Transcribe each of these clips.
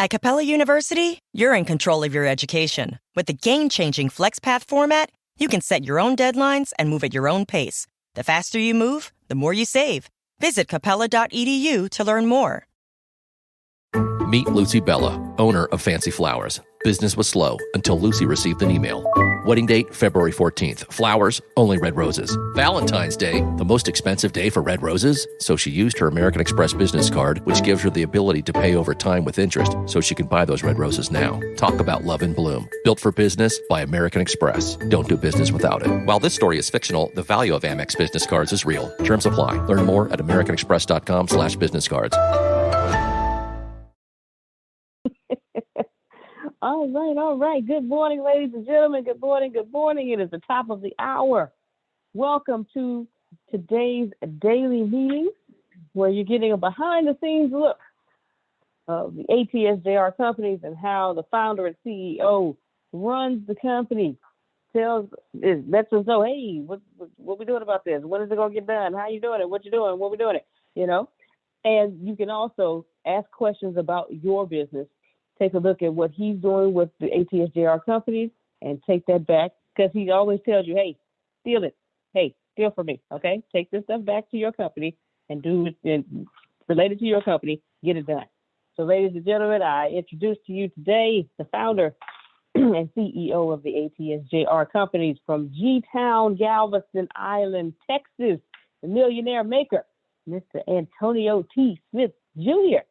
At Capella University, you're in control of your education. With the game-changing FlexPath format, you can set your own deadlines and move at your own pace. The faster you move, the more you save. Visit capella.edu to learn more. Meet Lucy Bella, owner of Fancy Flowers. Business was slow until Lucy received an email. Wedding date, February 14th. Flowers, only red roses. Valentine's Day, the most expensive day for red roses? So she used her American Express business card, which gives her the ability to pay over time with interest, so she can buy those red roses now. Talk about love in bloom. Built for business by American Express. Don't do business without it. While this story is fictional, the value of Amex business cards is real. Terms apply. Learn more at americanexpress.com/business cards. All right. Good morning, ladies and gentlemen. Good morning. It is the top of the hour. Welcome to today's daily meeting, where you're getting a behind-the-scenes look of the ATSJR companies and how the founder and CEO runs the company. Lets us know, hey, what we doing about this? When is it going to get done? How you doing it? What you doing? What we doing it? And you can also ask questions about your business. Take a look at what he's doing with the ATSJR companies and take that back, because he always tells you, hey, steal it. Hey, steal from me, okay? Take this stuff back to your company and do it and relate it to your company. Get it done. So, ladies and gentlemen, I introduce to you today the founder and CEO of the ATSJR companies from G-Town, Galveston Island, Texas, the millionaire maker, Mr. Antonio T. Smith Jr.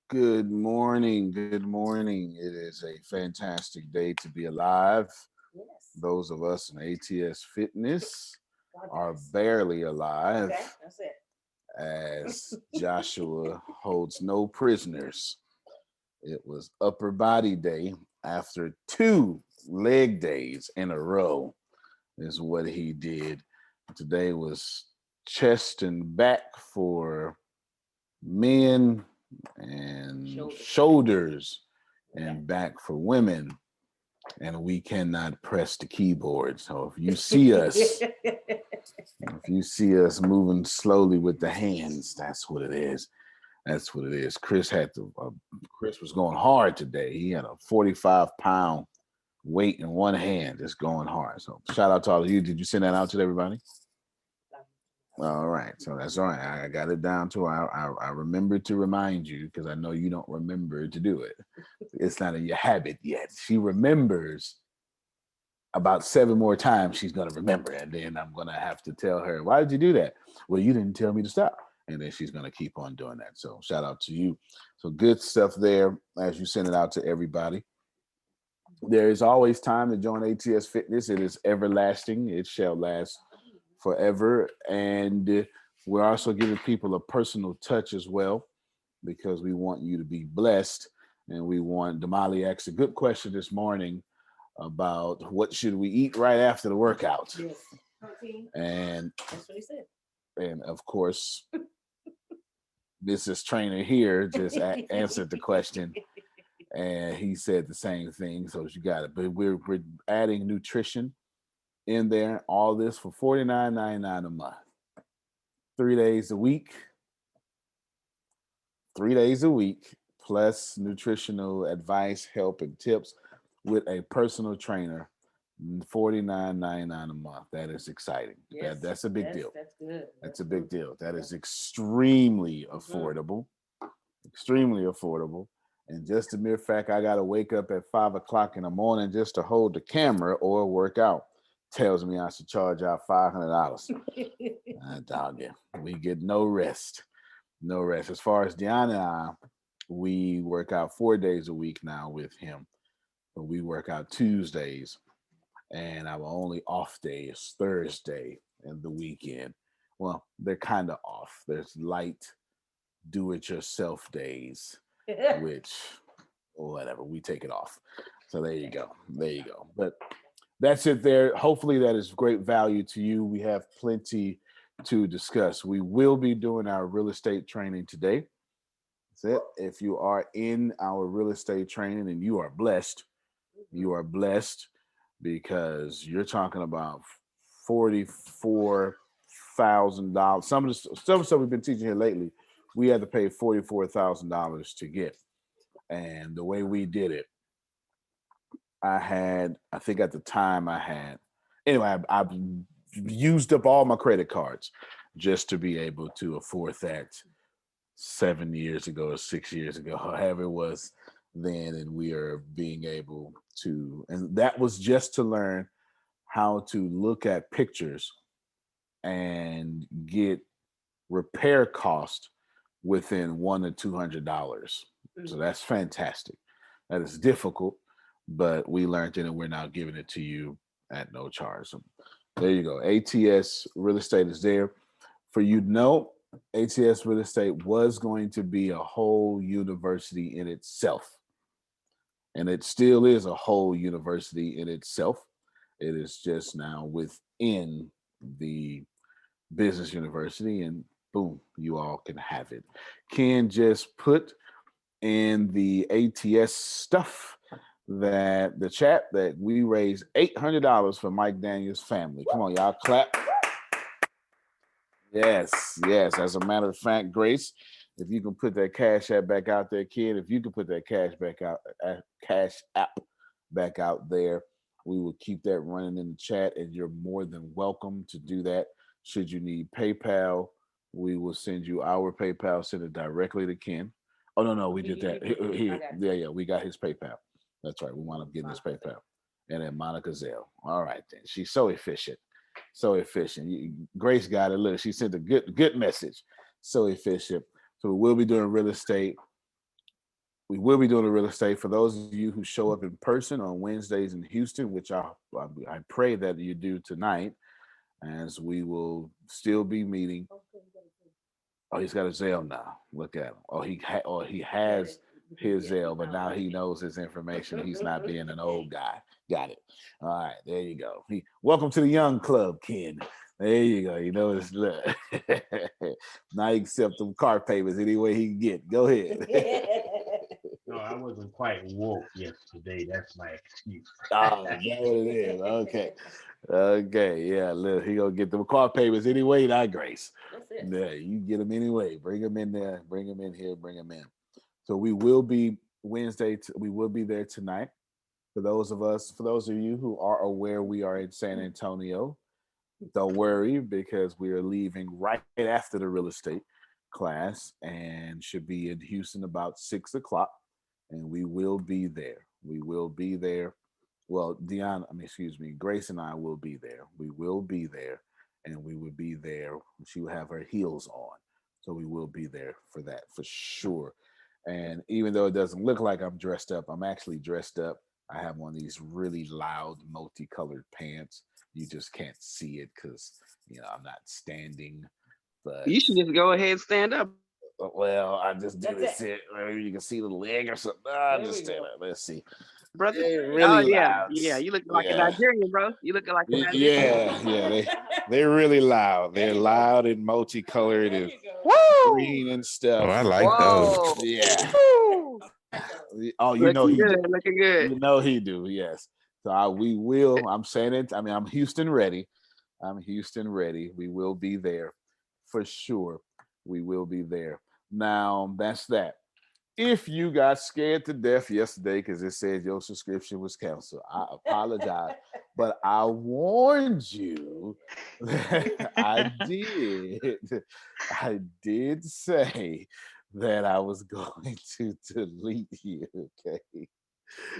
Good morning. It is a fantastic day to be alive. Yes. Those of us in ATS Fitness are barely alive. Okay, that's it. As Joshua holds no prisoners. It was upper body day after 2 leg days in a row is what he did. Today was chest and back for men and shoulders and back for women, and we cannot press the keyboard. So if you see us moving slowly with the hands, that's what it is. Chris was going hard today. He had a 45-pound weight in one hand, just going hard. So shout out to all of you. Did you send that out to everybody? All right, so that's all right. I got it down to I remembered to remind you, because I know you don't remember to do it. It's not in your habit yet. She remembers about 7 more times. She's gonna remember, and then I'm gonna have to tell her, why did you do that? Well, you didn't tell me to stop. And then she's gonna keep on doing that. So shout out to you. So good stuff there as you send it out to everybody. There is always time to join ATS Fitness. It is everlasting. It shall last forever. And we're also giving people a personal touch as well, because we want you to be blessed. And we want, Damali asked a good question this morning about what should we eat right after the workout. Yes. And that's what he said. And of course, Mrs. Trainer here just answered the question, and he said the same thing. So you got it. But we're adding nutrition in there, all this for $49.99 a month. 3 days a week, plus nutritional advice, help, and tips with a personal trainer. $49.99 a month. That is exciting. Yes, that's a big deal. That's good. That's a big deal. That is extremely affordable. Extremely affordable. And just the mere fact I got to wake up at 5 o'clock in the morning just to hold the camera or work out tells me I should charge out $500. Dog it. We get no rest. No rest. As far as Deanna and I, we work out 4 days a week now with him. But we work out Tuesdays. And our only off day is Thursday and the weekend. Well, they're kind of off. There's light do-it-yourself days, which, whatever, we take it off. So there you go. But that's it there. Hopefully that is great value to you. We have plenty to discuss. We will be doing our real estate training today. That's it. If you are in our real estate training and you are blessed, because you're talking about $44,000. Some of the stuff we've been teaching here lately, we had to pay $44,000 to get. And the way we did it, I think at the time anyway, I've used up all my credit cards just to be able to afford that 7 years ago or 6 years ago, however it was then. And we are being able to, and that was just to learn how to look at pictures and get repair cost within $100 to $200. So that's fantastic. That is difficult, but we learned it and we're now giving it to you at no charge. So there you go. ATS Real Estate is there for you to know. ATS Real Estate was going to be a whole university in itself, and it still is a whole university in itself. It is just now within the business university, and boom, you all can have it. Ken just put in the ATS stuff that the chat that we raised $800 for Mike Daniels' family. Come on, y'all, clap. Yes, yes. As a matter of fact, Grace, if you can put that cash app back out there, kid, if you can put that cash app back out there, we will keep that running in the chat, and you're more than welcome to do that. Should you need PayPal, we will send you our PayPal. Send it directly to Ken. Oh no, we did that. Yeah, we got his PayPal. That's right. We wound up getting his PayPal, and then Monica Zell. All right, then she's so efficient. So efficient. Grace got it. Look, she sent a good message. So efficient. So we will be doing real estate. We will be doing the real estate for those of you who show up in person on Wednesdays in Houston, which I pray that you do tonight, as we will still be meeting. Oh, he's got a Zelle now. Look at him. Oh, he has his Zelle, but now he knows his information. He's not being an old guy. Got it. All right, there you go. Welcome to the young club, Ken. There you go. You know it's look. Now he accept them car payments any way he can get. Go ahead. No, I wasn't quite woke yesterday. That's my excuse. Oh, that's what it is. Okay. Okay. Yeah. Look, he gonna get them car payments anyway, not Grace. That's it. Yeah, you get them anyway. Bring them in there. Bring them in here. Bring them in. So we will be we will be there tonight. For those of you who are aware, we are in San Antonio. Don't worry, because we are leaving right after the real estate class and should be in Houston about 6 o'clock. And we will be there. We will be there. Well, Grace and I will be there. We will be there, and we will be there. She will have her heels on. So we will be there for that for sure. And even though it doesn't look like I'm dressed up, I'm actually dressed up. I have on these really loud, multicolored pants. You just can't see it because I'm not standing. But you should just go ahead and stand up. Well, I just do this. Maybe you can see the leg or something. I'm just stand up. Let's see. Brother. Really loud. Yeah, you look like a Nigerian, bro. You look like a Nigerian. Yeah. They're really loud. They're loud and multicolored and green and stuff. Oh, I like those. Yeah. Oh, you know he do. Looking good. You know he do. Yes. So we will. I'm saying it. I mean, I'm Houston ready. We will be there for sure. We will be there. Now that's that. If you got scared to death yesterday because it said your subscription was canceled, I apologize. But I warned you. I did say that I was going to delete you. Okay.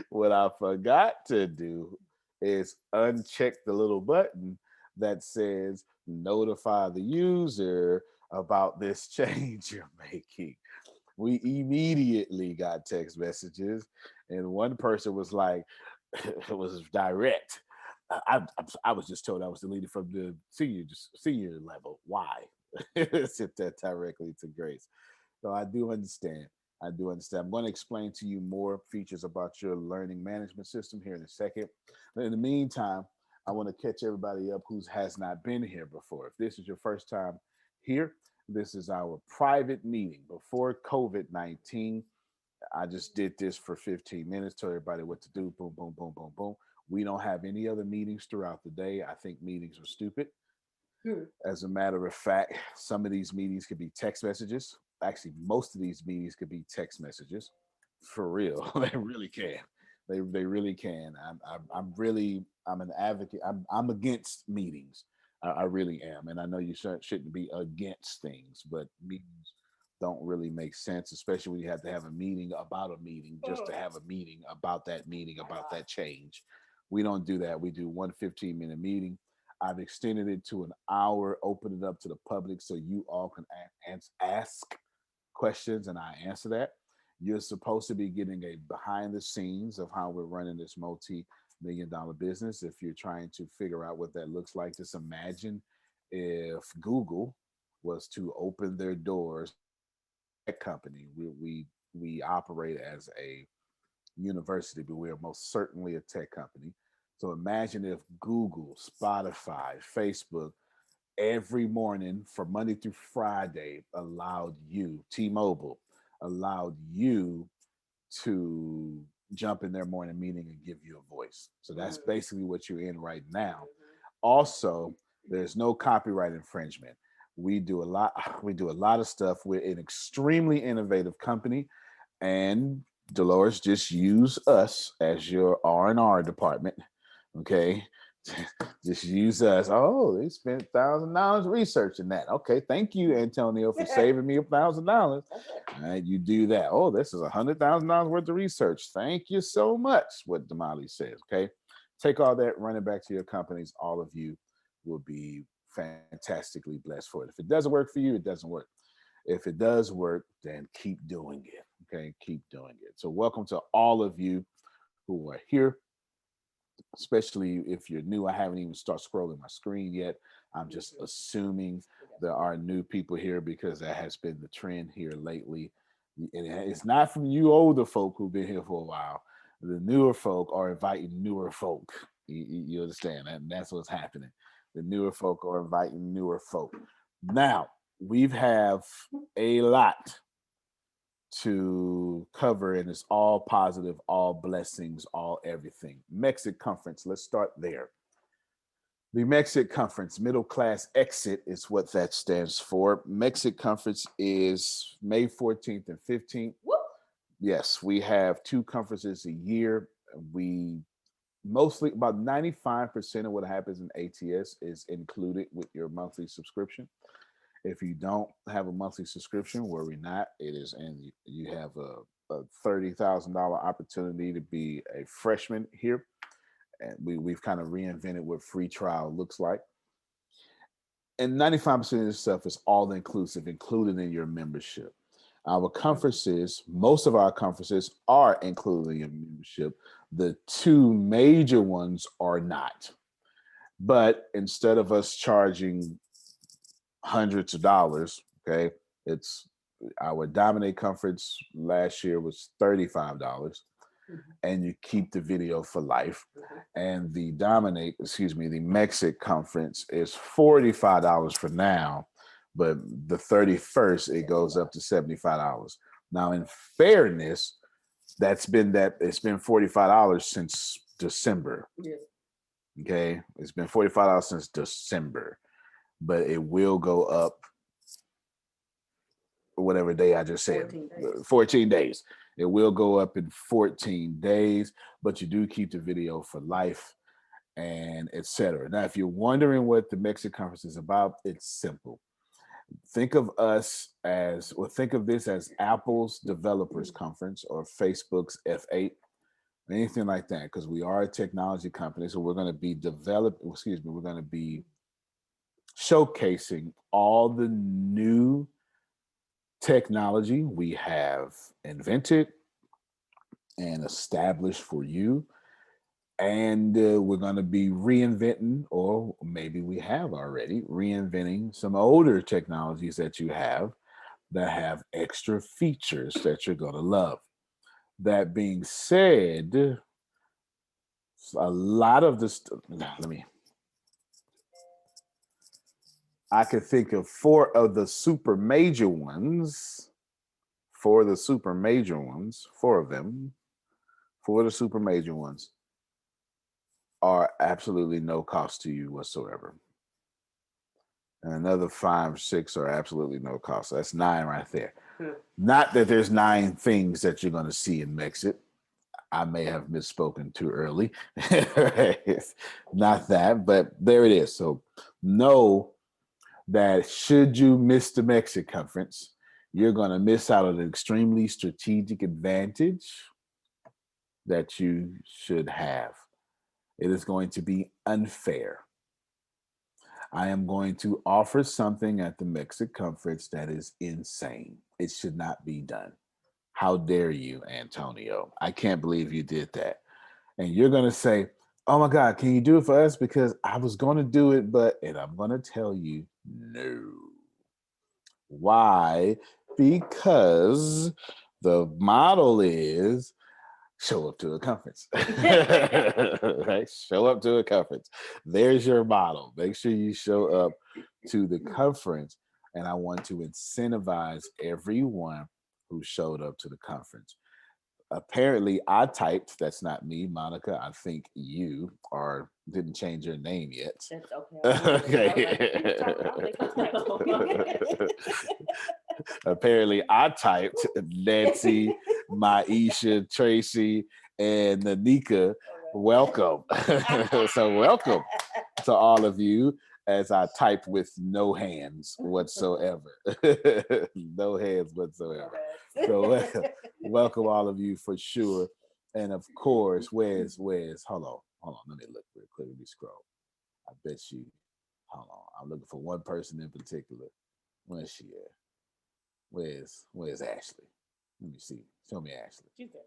What I forgot to do is uncheck the little button that says notify the user about this change you're making. We immediately got text messages, and one person was like, it was direct. I was just told I was deleted from the senior level. Why? Sent that directly to Grace. So I do understand. I'm going to explain to you more features about your learning management system here in a second. But in the meantime, I want to catch everybody up who has not been here before. If this is your first time here, this is our private meeting before COVID-19. I just did this for 15 minutes, told everybody what to do. Boom, boom, boom, boom, boom. We don't have any other meetings throughout the day. I think meetings are stupid. As a matter of fact, some of these meetings could be text messages. Actually, most of these meetings could be text messages. For real. They really can. They really can. I'm an advocate. I'm against meetings. I really am, and I know you shouldn't be against things, but meetings don't really make sense, especially when you have to have a meeting about a meeting just to have a meeting about that meeting about that change. We don't do that. We do one 15-minute meeting. I've extended it to an hour, opened it up to the public so you all can ask questions and I answer that. You're supposed to be getting a behind the scenes of how we're running this multi-million-dollar business. If you're trying to figure out what that looks like, just imagine if Google was to open their doors. Tech company, we operate as a university, but we're most certainly a tech company. So imagine if Google, Spotify, Facebook, every morning from Monday through Friday allowed you, T-Mobile, allowed you to jump in their morning meeting and give you a voice. So that's basically what you're in right now. Also, there's no copyright infringement. We do a lot. We do a lot of stuff. We're an extremely innovative company, and Dolores, just use us as your R&R department. Okay, just use us. Oh, they spent $1,000 researching that. Okay, thank you, Antonio, for saving me $1,000. All right, you do that. Oh, this is $100,000 worth of research. Thank you so much. What Damali says. Okay, take all that, run it back to your companies. All of you will be fantastically blessed for it. If it doesn't work for you, it doesn't work. If it does work, then keep doing it. Okay, keep doing it. So, welcome to all of you who are here, especially if you're new. I haven't even started scrolling my screen yet. I'm just assuming there are new people here because that has been the trend here lately. And it's not from you older folk who've been here for a while. The newer folk are inviting newer folk. You understand? And that's what's happening. The newer folk are inviting newer folk. Now, we have a lot to cover, and it's all positive, all blessings, all everything. MExit conference, let's start there. The MExit conference, middle class exit, is what that stands for. MExit conference is May 14th and 15th. Whoop. Yes, we have 2 conferences a year. We mostly, about 95% of what happens in ATS is included with your monthly subscription. If you don't have a monthly subscription, worry not. It is, and you have a $30,000 opportunity to be a freshman here. And we've kind of reinvented what free trial looks like. And 95% of this stuff is all inclusive, included in your membership. Our conferences, most of our conferences are included in your membership. The 2 major ones are not. But instead of us charging hundreds of dollars, okay, it's our Dominate conference last year was $35, and you keep the video for life. And the the MExit conference is $45 for now, but the 31st it goes up to $75. Now, in fairness, it's been $45 since December. Yes. Okay, it's been $45 since December, but it will go up whatever day I just said. 14 days. It will go up in 14 days, but you do keep the video for life and etc. Now, if you're wondering what the MExit conference is about, it's simple. Think of this as Apple's Developers Conference or Facebook's F8, anything like that, because we are a technology company. So we're going to be we're going to be showcasing all the new technology we have invented and established for you. And we're going to be reinventing, or maybe we have already reinventing some older technologies that you have that have extra features that you're going to love. That being said, a lot of this, I could think of 4 of the super major ones. 4 of the super major ones, 4 of them, 4 of the super major ones are absolutely no cost to you whatsoever. And another 5, 6 are absolutely no cost. So that's 9 right there. Not that there's 9 things that you're going to see in MExit. I may have misspoken too early. Not that, but there it is. So know that should you miss the MExit conference, you're going to miss out on an extremely strategic advantage that you should have. It is going to be unfair. I am going to offer something at the MExit conference that is insane. It should not be done. How dare you, Antonio? I can't believe you did that. And you're going to say, oh my God, can you do it for us? Because I was going to do it, and I'm going to tell you no. Why? Because the model is show up to a conference. Right? Show up to a conference. There's your model. Make sure you show up to the conference. And I want to incentivize everyone who showed up to the conference. Apparently, I typed, that's not me, Monica. I think you didn't change your name yet. That's okay. Okay. Apparently, I typed Nancy, Maisha, Tracy, and Nanika. Welcome. So welcome to all of you, as I typed with no hands whatsoever. No hands whatsoever. So welcome all of you for sure. And of course, where's hold on, let me look real quick. Let me scroll. I bet you, hold on, I'm looking for one person in particular. Where's she at? Where's Ashley? Let me see. Show me Ashley. She's there.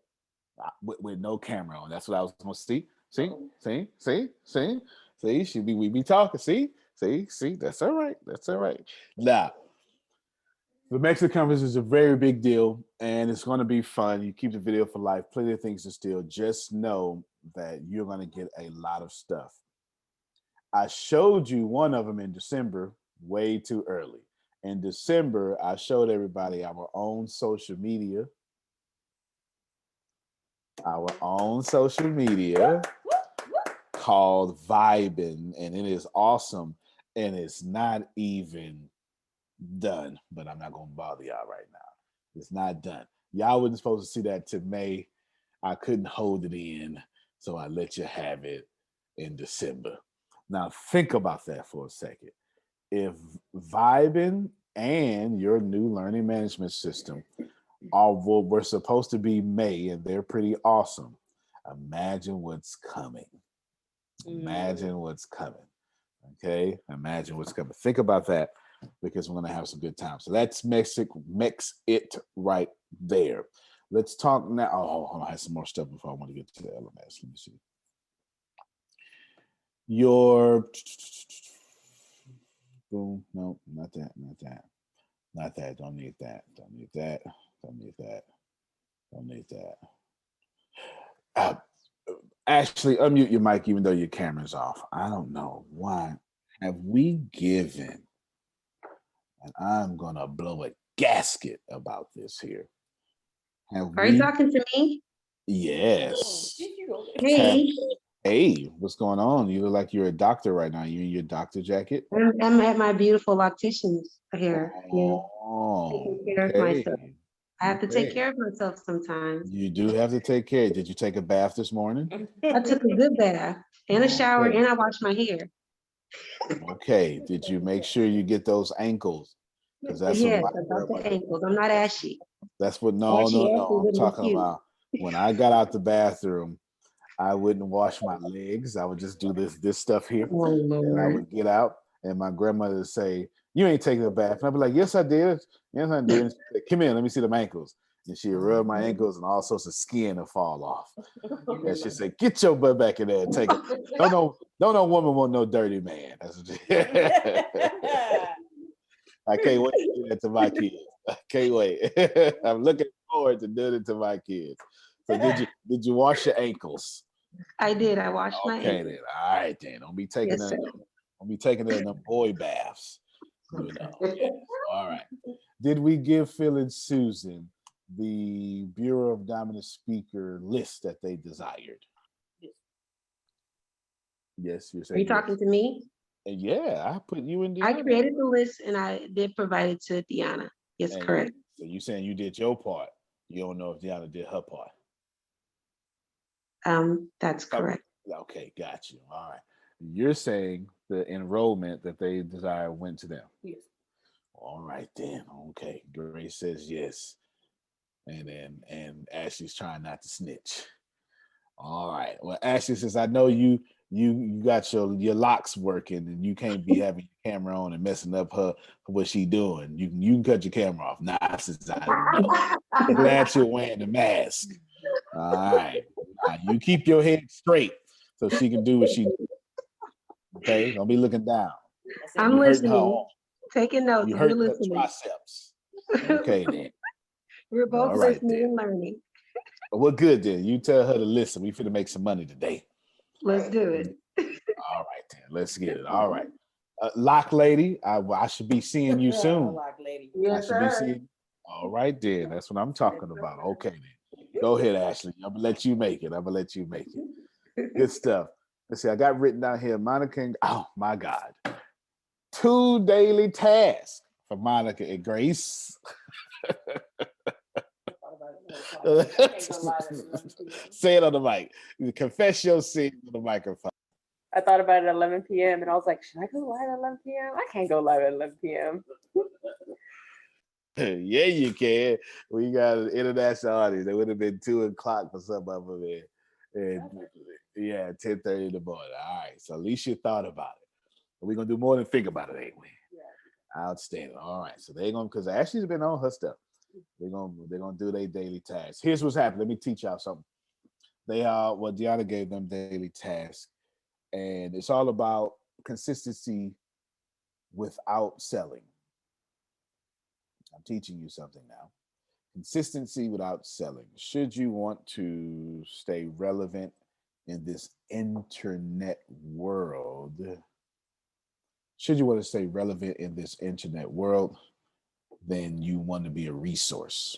With no camera on. That's what I was gonna see. See, we be talking. See. That's all right. Now, the MExit conference is a very big deal, and it's going to be fun. You keep the video for life. Plenty of things to steal. Just know that you're going to get a lot of stuff. I showed you one of them in December, way too early. In December, I showed everybody our own social media. Called Vibin', and it is awesome, and it's not even done, but I'm not gonna bother y'all right now. It's not done. Y'all wasn't supposed to see that till May. I couldn't hold it in, so I let you have it in December. Now think about that for a second. If Vibin' and your new learning management system were supposed to be May, and they're pretty awesome, imagine what's coming. Imagine what's coming. Okay? Imagine what's coming. Think about that, because we're going to have some good time. So that's MExit right there. Let's talk now. Oh, hold on. I have some more stuff before I want to get to the LMS. Let me see. Boom. No, not that. Don't need that. Ashley, unmute your mic even though your camera's off. I don't know why. Have we given, and I'm going to blow a gasket about this here. Are you talking to me? Yes. Hey. Hey, what's going on? You look like you're a doctor right now. You in your doctor jacket? I'm at my beautiful optician's here. Oh, taking care of myself. I have to take care of myself sometimes. You do have to take care. Did you take a bath this morning? I took a good bath and a shower, and I washed my hair. Okay. Did you make sure you get those ankles? Yes, about the ankles. I'm not ashy. That's what, no, I'm talking about. When I got out the bathroom, I wouldn't wash my legs. I would just do this stuff here. And I would get out, and my grandmother would say, you ain't taking a bath. And I'd be like, yes, I did. Yes, I did. Said, come here, let me see them ankles. And she'd rub my ankles, and all sorts of skin would fall off. And she'd say, get your butt back in there and take it. No woman want no dirty man. That's what I can't wait to do that to my kids. I can't wait. I'm looking forward to doing it to my kids. So did you wash your ankles? I did. I washed my ankles. Okay, then. All right, then. Don't be taking them boy baths. You know. All right. Did we give Phil and Susan the Bureau of Dominant Speaker list that they desired? Yes, you're saying. Are you talking to me? Yeah, I put you in. I created the list and I did provide it to Deanna. Yes, correct. So you saying you did your part. You don't know if Deanna did her part. That's correct. Okay, got you. All right. You're saying the enrollment that they desire went to them. Yes. All right then. Okay. Grace says yes. And Ashley's trying not to snitch. All right. Well, Ashley says, I know you got your locks working and you can't be having your camera on and messing up what she doing. You can cut your camera off. Nah, since I know. I'm glad you're wearing the mask. All right. Now, you keep your head straight so she can do what she do. Okay? Don't be looking down. I'm listening. Taking notes. You hurt the triceps. Okay then. We're both listening then. and learning. Well, good then. You tell her to listen. We finna make some money today. Let's do it. All right then. Let's get it. All right. Lock lady, I should be seeing you soon. Lock lady. Yes, sir. All right then. That's what I'm talking about. Okay then. Go ahead, Ashley. I'm gonna let you make it. Good stuff. Let's see. I got written down here. Monica. Oh my God. 2 daily tasks for Monica and Grace. Say it on the mic. Confess your sin on the microphone. I thought about it at 11 p.m. and I was like, should I go live at 11 p.m.? I can't go live at 11 p.m. Yeah, you can. We got an international audience. It would have been 2 o'clock for some of them. And yeah, 10:30 in the morning. All right. So at least you thought about it. We're gonna do more than think about it, ain't we? Yeah. Outstanding. All right. So they're gonna, because Ashley's been on her stuff. They're gonna do their daily tasks. Here's what's happening. Let me teach y'all something. Deanna gave them daily tasks, and it's all about consistency without selling. I'm teaching you something now. Consistency without selling. Should you want to stay relevant in this internet world, then you want to be a resource.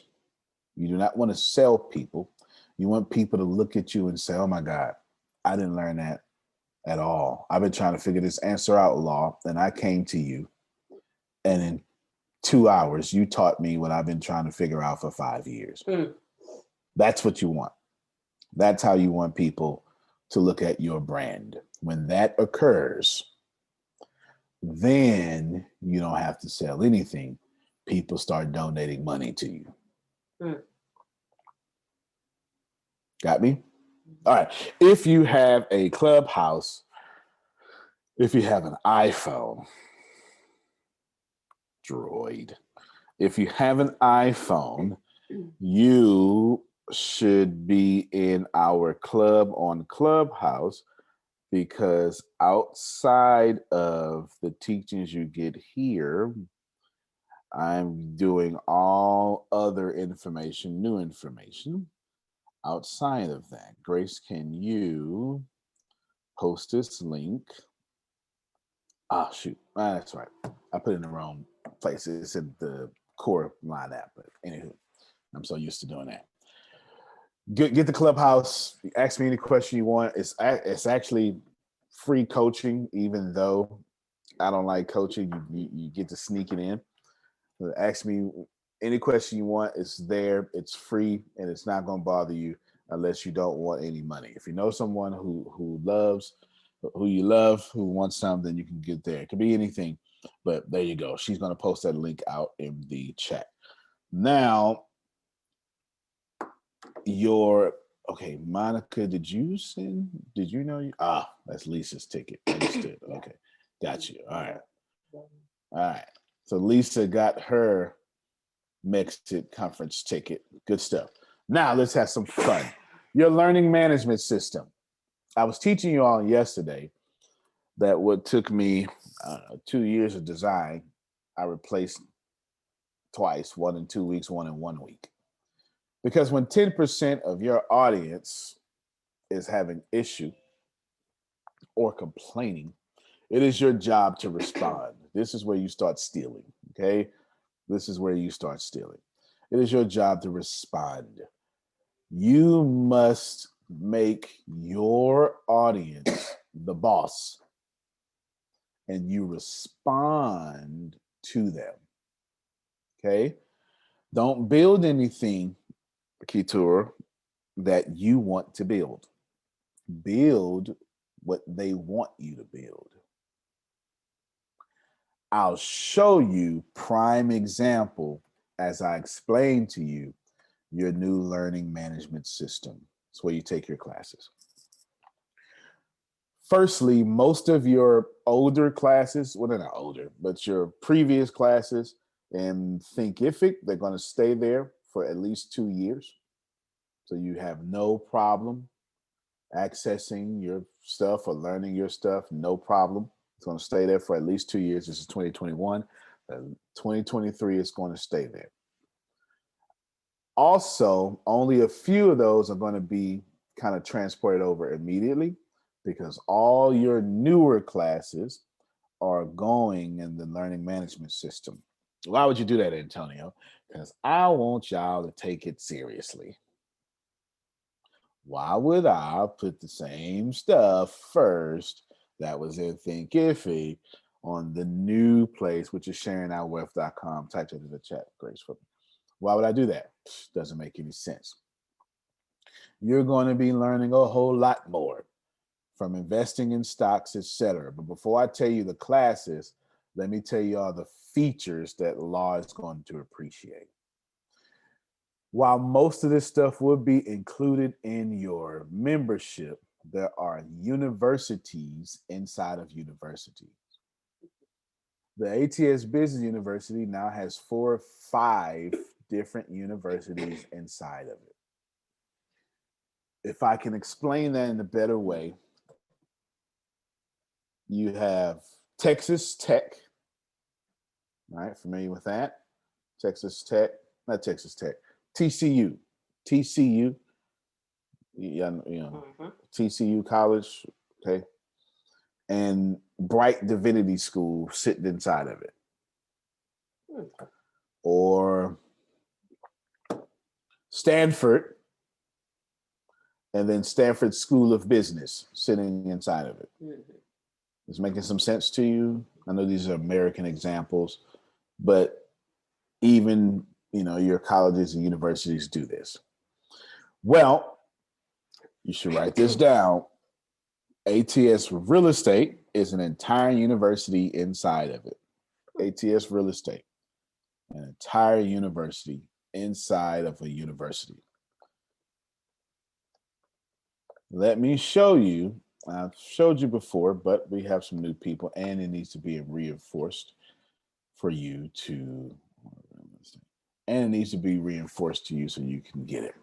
You do not want to sell people. You want people to look at you and say, oh my God, I didn't learn that at all. I've been trying to figure this answer out, Law, and I came to you. And in 2 hours, you taught me what I've been trying to figure out for 5 years. That's what you want. That's how you want people to look at your brand. When that occurs, then you don't have to sell anything. People start donating money to you. Got me? All right. If you have a Clubhouse, if you have an iPhone, Droid, if you have an iPhone, you should be in our club on Clubhouse, because outside of the teachings you get here, I'm doing all other information, new information. Outside of that, Grace, can you post this link? Shoot. That's right. I put it in the wrong place. It's in the core line app, but anywho, I'm so used to doing that. Get the Clubhouse. Ask me any question you want. It's actually free coaching, even though I don't like coaching. You get to sneak it in. Ask me any question you want. It's there. It's free, and it's not going to bother you unless you don't want any money. If you know someone who you love, who wants something, you can get there. It could be anything, but there you go. She's going to post that link out in the chat. Now, okay, Monica, did you know that's Lisa's ticket. Understood. Okay, got you. All right. So Lisa got her MExit conference ticket. Good stuff. Now let's have some fun. Your learning management system. I was teaching you all yesterday that what took me 2 years of design, I replaced twice, one in 2 weeks, one in 1 week. Because when 10% of your audience is having issue or complaining, it is your job to respond. This is where you start stealing, okay? This is where you start stealing. It is your job to respond. You must make your audience the boss, and you respond to them, okay? Don't build anything, Keturah, that you want to build. Build what they want you to build. I'll show you prime example as I explain to you your new learning management system. It's where you take your classes. Firstly, most of your older classes, well, they're not older, but your previous classes in Thinkific, they're going to stay there for at least 2 years. So you have no problem accessing your stuff or learning your stuff, no problem. It's going to stay there for at least 2 years. This is 2021. 2023 is going to stay there. Also, only a few of those are going to be kind of transported over immediately because all your newer classes are going in the learning management system. Why would you do that, Antonio? Because I want y'all to take it seriously. Why would I put the same stuff first that was in Thinkific on the new place, which is sharingourwealth.com? Type it in the chat, Grace, for me. Why would I do that? Doesn't make any sense. You're going to be learning a whole lot more from investing in stocks, etc. But before I tell you the classes, let me tell you all the features that law is going to appreciate. While most of this stuff will be included in your membership, there are universities inside of universities. The ATS Business University now has 4 or 5 different universities inside of it. If I can explain that in a better way, you have Texas Tech, right? Familiar with that? Texas Tech, not Texas Tech, TCU, you know, TCU College, okay, and Bright Divinity School sitting inside of it, or Stanford, and then Stanford School of Business sitting inside of it. Is making some sense to you? I know these are American examples, but even, you know, your colleges and universities do this. Well, you should write this down. ATS Real Estate is an entire university inside of it. ATS Real Estate, an entire university inside of a university. Let me show you. I've showed you before, but we have some new people and it needs to be reinforced for you to, and it needs to be reinforced to you so you can get it.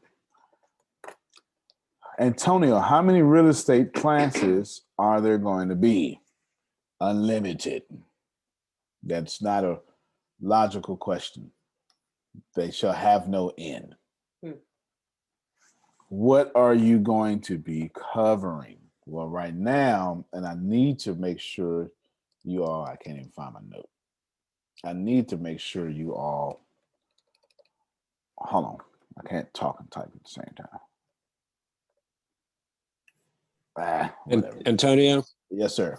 Antonio, how many real estate classes are there going to be? Unlimited. That's not a logical question. They shall have no end. What are you going to be covering? Well, right now, and I need to make sure you all, I can't even find my note. I need to make sure you all, hold on. I can't talk and type at the same time. Antonio? Yes, sir.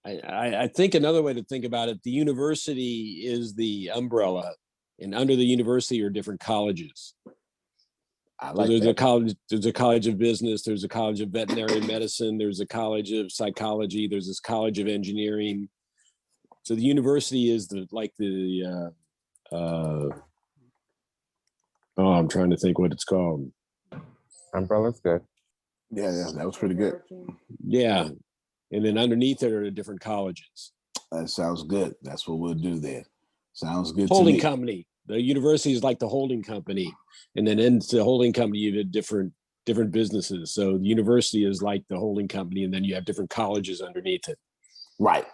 I think another way to think about it, the university is the umbrella, and under the university are different colleges. There's a college of business, there's a college of veterinary medicine, there's a college of psychology, there's this college of engineering. So the university is I'm trying to think what it's called. Umbrella's good. Yeah, that was pretty good. Yeah. And then underneath it are the different colleges. That sounds good. That's what we'll do there. Sounds good. Holding company. The university is like the holding company, and then into the holding company you have different businesses. So the university is like the holding company, and then you have different colleges underneath it. Right.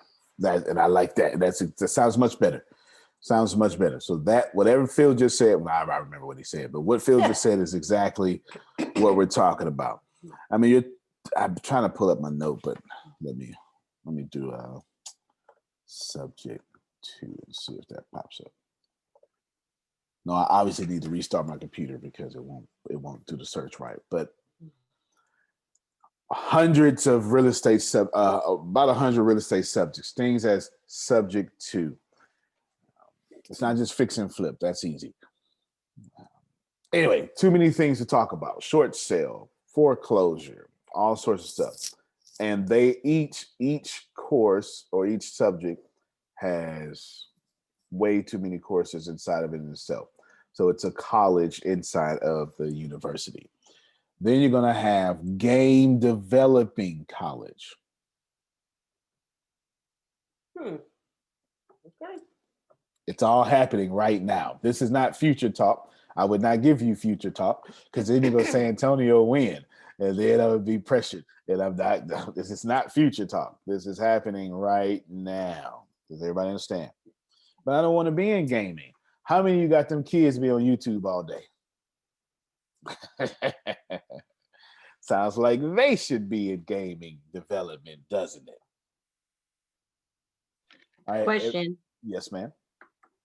And I like that. That sounds much better. Sounds much better. So that whatever Phil just said, well, I remember what he said, but what Phil just said is exactly what we're talking about. I mean, I'm trying to pull up my note, but let me do a subject to and see if that pops up. No, I obviously need to restart my computer because it won't do the search right. But hundreds of real estate about 100 real estate subjects, things as subject to. It's not just fix and flip. That's easy. Anyway, too many things to talk about. Short sale, foreclosure, all sorts of stuff. And they each course or each subject has way too many courses inside of it in itself. So it's a college inside of the university. Then you're going to have game developing college. Okay. It's all happening right now. This is not future talk. I would not give you future talk because then you go San Antonio win, and then I would be pressured. And I'm not. This is not future talk. This is happening right now. Does everybody understand? But I don't want to be in gaming. How many of you got them kids be on YouTube all day? Sounds like they should be in gaming development, doesn't it? Question. Yes, ma'am.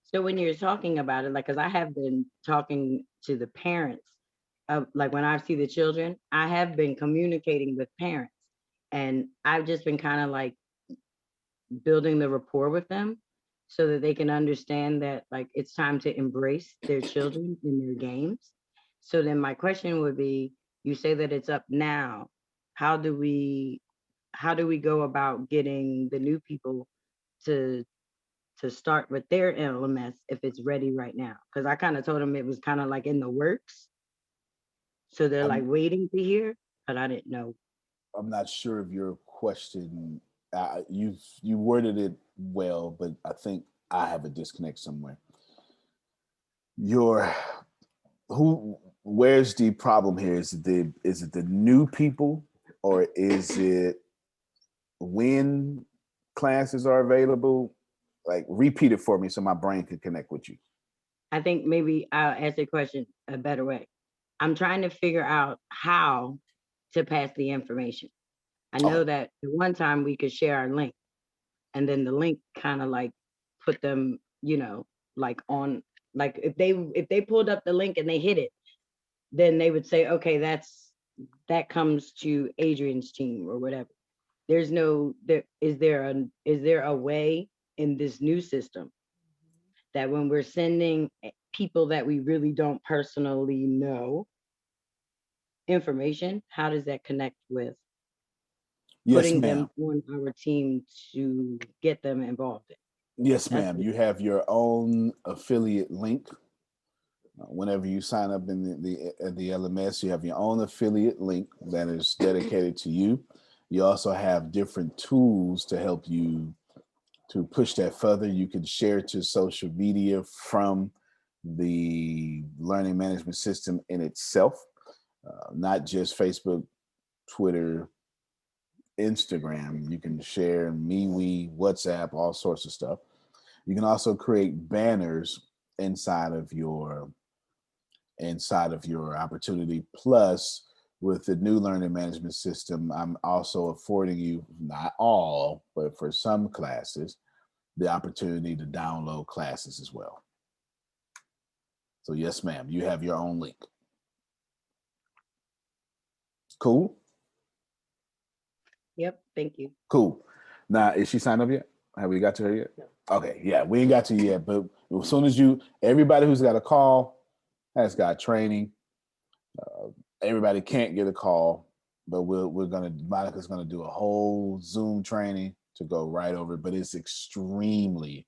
So when you're talking about it, like, because I have been talking to the parents of, like, when I see the children, I have been communicating with parents, and I've just been kind of like building the rapport with them so that they can understand that, like, it's time to embrace their children in their games. So then my question would be, you say that it's up now. How do we go about getting the new people to start with their LMS if it's ready right now? Because I kind of told them it was kind of like in the works. So they're like waiting to hear, but I didn't know. I'm not sure of your question. You worded it well, but I think I have a disconnect somewhere. Where's the problem here? Is it the new people, or is it when classes are available? Like, repeat it for me so my brain can connect with you. I think maybe I'll ask the question a better way. I'm trying to figure out how to pass the information. I know that the one time we could share our link, and then the link kind of like put them, like on, like if they pulled up the link and they hit it, then they would say, okay, that comes to Adrian's team or whatever. Is there a way in this new system that when we're sending people that we really don't personally know information, how does that connect with putting them on our team to get them involved in? Yes, ma'am. You have your own affiliate link. Whenever you sign up in the LMS, you have your own affiliate link that is dedicated to you. You also have different tools to help you to push that further. You can share to social media from the learning management system in itself, not just Facebook, Twitter, Instagram. You can share MeWe, WhatsApp, all sorts of stuff. You can also create banners inside of your opportunity. Plus, with the new learning management system, I'm also affording you, not all, but for some classes, the opportunity to download classes as well. So yes, ma'am, you have your own link. Cool? Yep, thank you. Cool. Now, is she signed up yet? Have we got to her yet? No. Okay, yeah, we ain't got to you yet, but as soon as everybody who's got a call has got training. Everybody can't get a call, but Monica's gonna do a whole Zoom training to go right over it, but it's extremely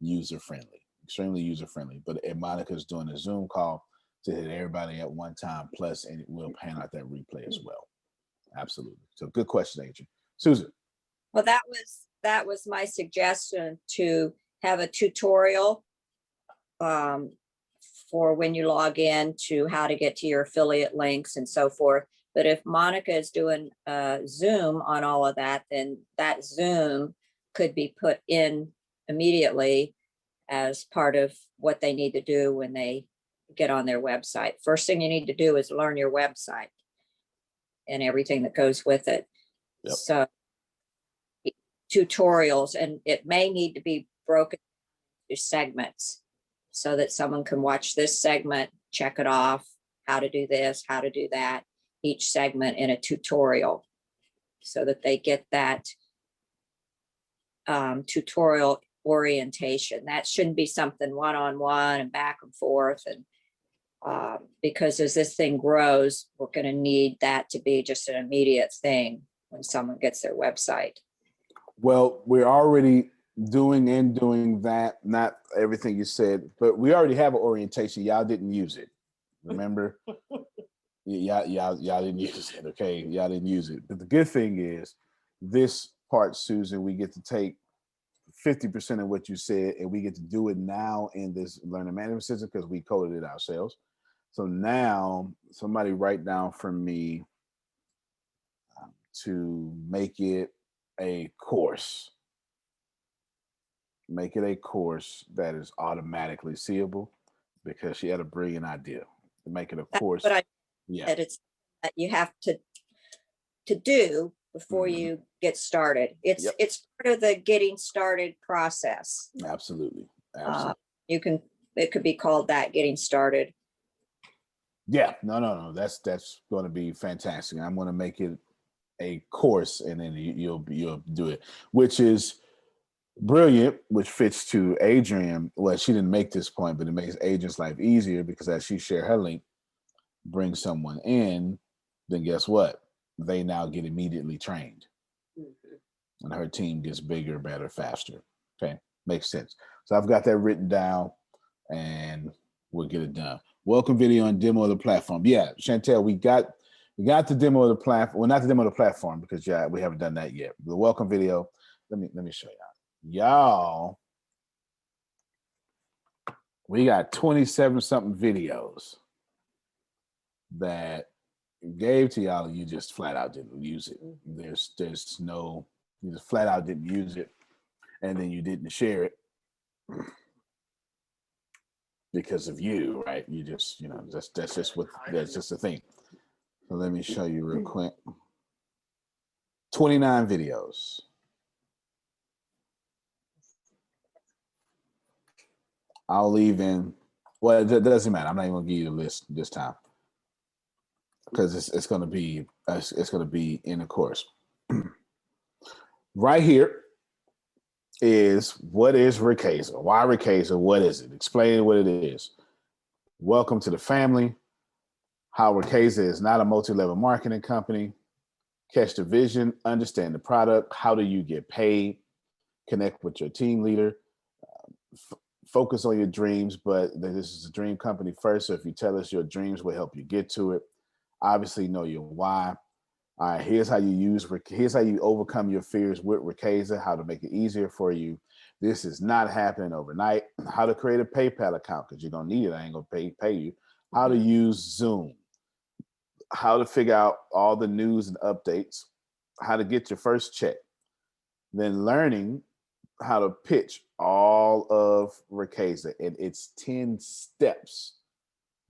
user-friendly. But Monica's doing a Zoom call to hit everybody at one time, plus, and we'll pan out that replay as well. Absolutely. So good question, Adrian. Susan. Well, that was my suggestion, to have a tutorial for when you log in, to how to get to your affiliate links and so forth. But if Monica is doing Zoom on all of that, then that Zoom could be put in immediately as part of what they need to do when they get on their website. First thing you need to do is learn your website and everything that goes with it. Yep. So tutorials, and it may need to be broken into segments so that someone can watch this segment, check it off, how to do this, how to do that, each segment in a tutorial, so that they get that tutorial orientation. That shouldn't be something one-on-one and back and forth and because as this thing grows, we're going to need that to be just an immediate thing when someone gets their website. Well, we're already doing that, not everything you said, but we already have an orientation. Y'all didn't use it. Remember? Y'all didn't use it, okay? Y'all didn't use it. But the good thing is this part, Susan, we get to take 50% of what you said and we get to do it now in this learning management system because we coded it ourselves. So now somebody write down for me to make it a course. Make it a course that is automatically seeable, because she had a brilliant idea to make it a course. But yeah, that it's that you have to do before you get started. It's part of the getting started process. Absolutely. It could be called that, getting started. Yeah, no. That's going to be fantastic. I'm going to make it a course, and then you'll do it, which is brilliant, which fits to Adrian. Well, she didn't make this point, but it makes Adrian's life easier, because as she shared her link, bring someone in, then guess what? They now get immediately trained. And her team gets bigger, better, faster. Okay, makes sense. So I've got that written down, and we'll get it done. Welcome video and demo of the platform. Yeah, Chantel, we got the demo of the platform. Well, not the demo of the platform, because we haven't done that yet. The welcome video. Let me show y'all. We got 27 something videos that gave to y'all, and you just flat out didn't use it. There's no, you just flat out didn't use it, and then you didn't share it because of you, right? You just, that's just the thing. So let me show you real quick. 29 videos. I'll leave in, well, it doesn't matter. I'm not even gonna give you the list this time, because it's gonna be in the course. Right here is, what is Ricasa? Why Ricasa? What is it? Explain what it is. Welcome to the family. How Ricasa is not a multi-level marketing company. Catch the vision, understand the product. How do you get paid? Connect with your team leader. Focus on your dreams, but this is a dream company first. So if you tell us your dreams, will help you get to it. Obviously, know your why. All right, here's how you overcome your fears with Ricasa, how to make it easier for you. This is not happening overnight. How to create a PayPal account, because you're gonna need it. I ain't gonna pay you. How to use Zoom. How to figure out all the news and updates. How to get your first check. Then learning how to pitch all of Ricasa, and it's 10 steps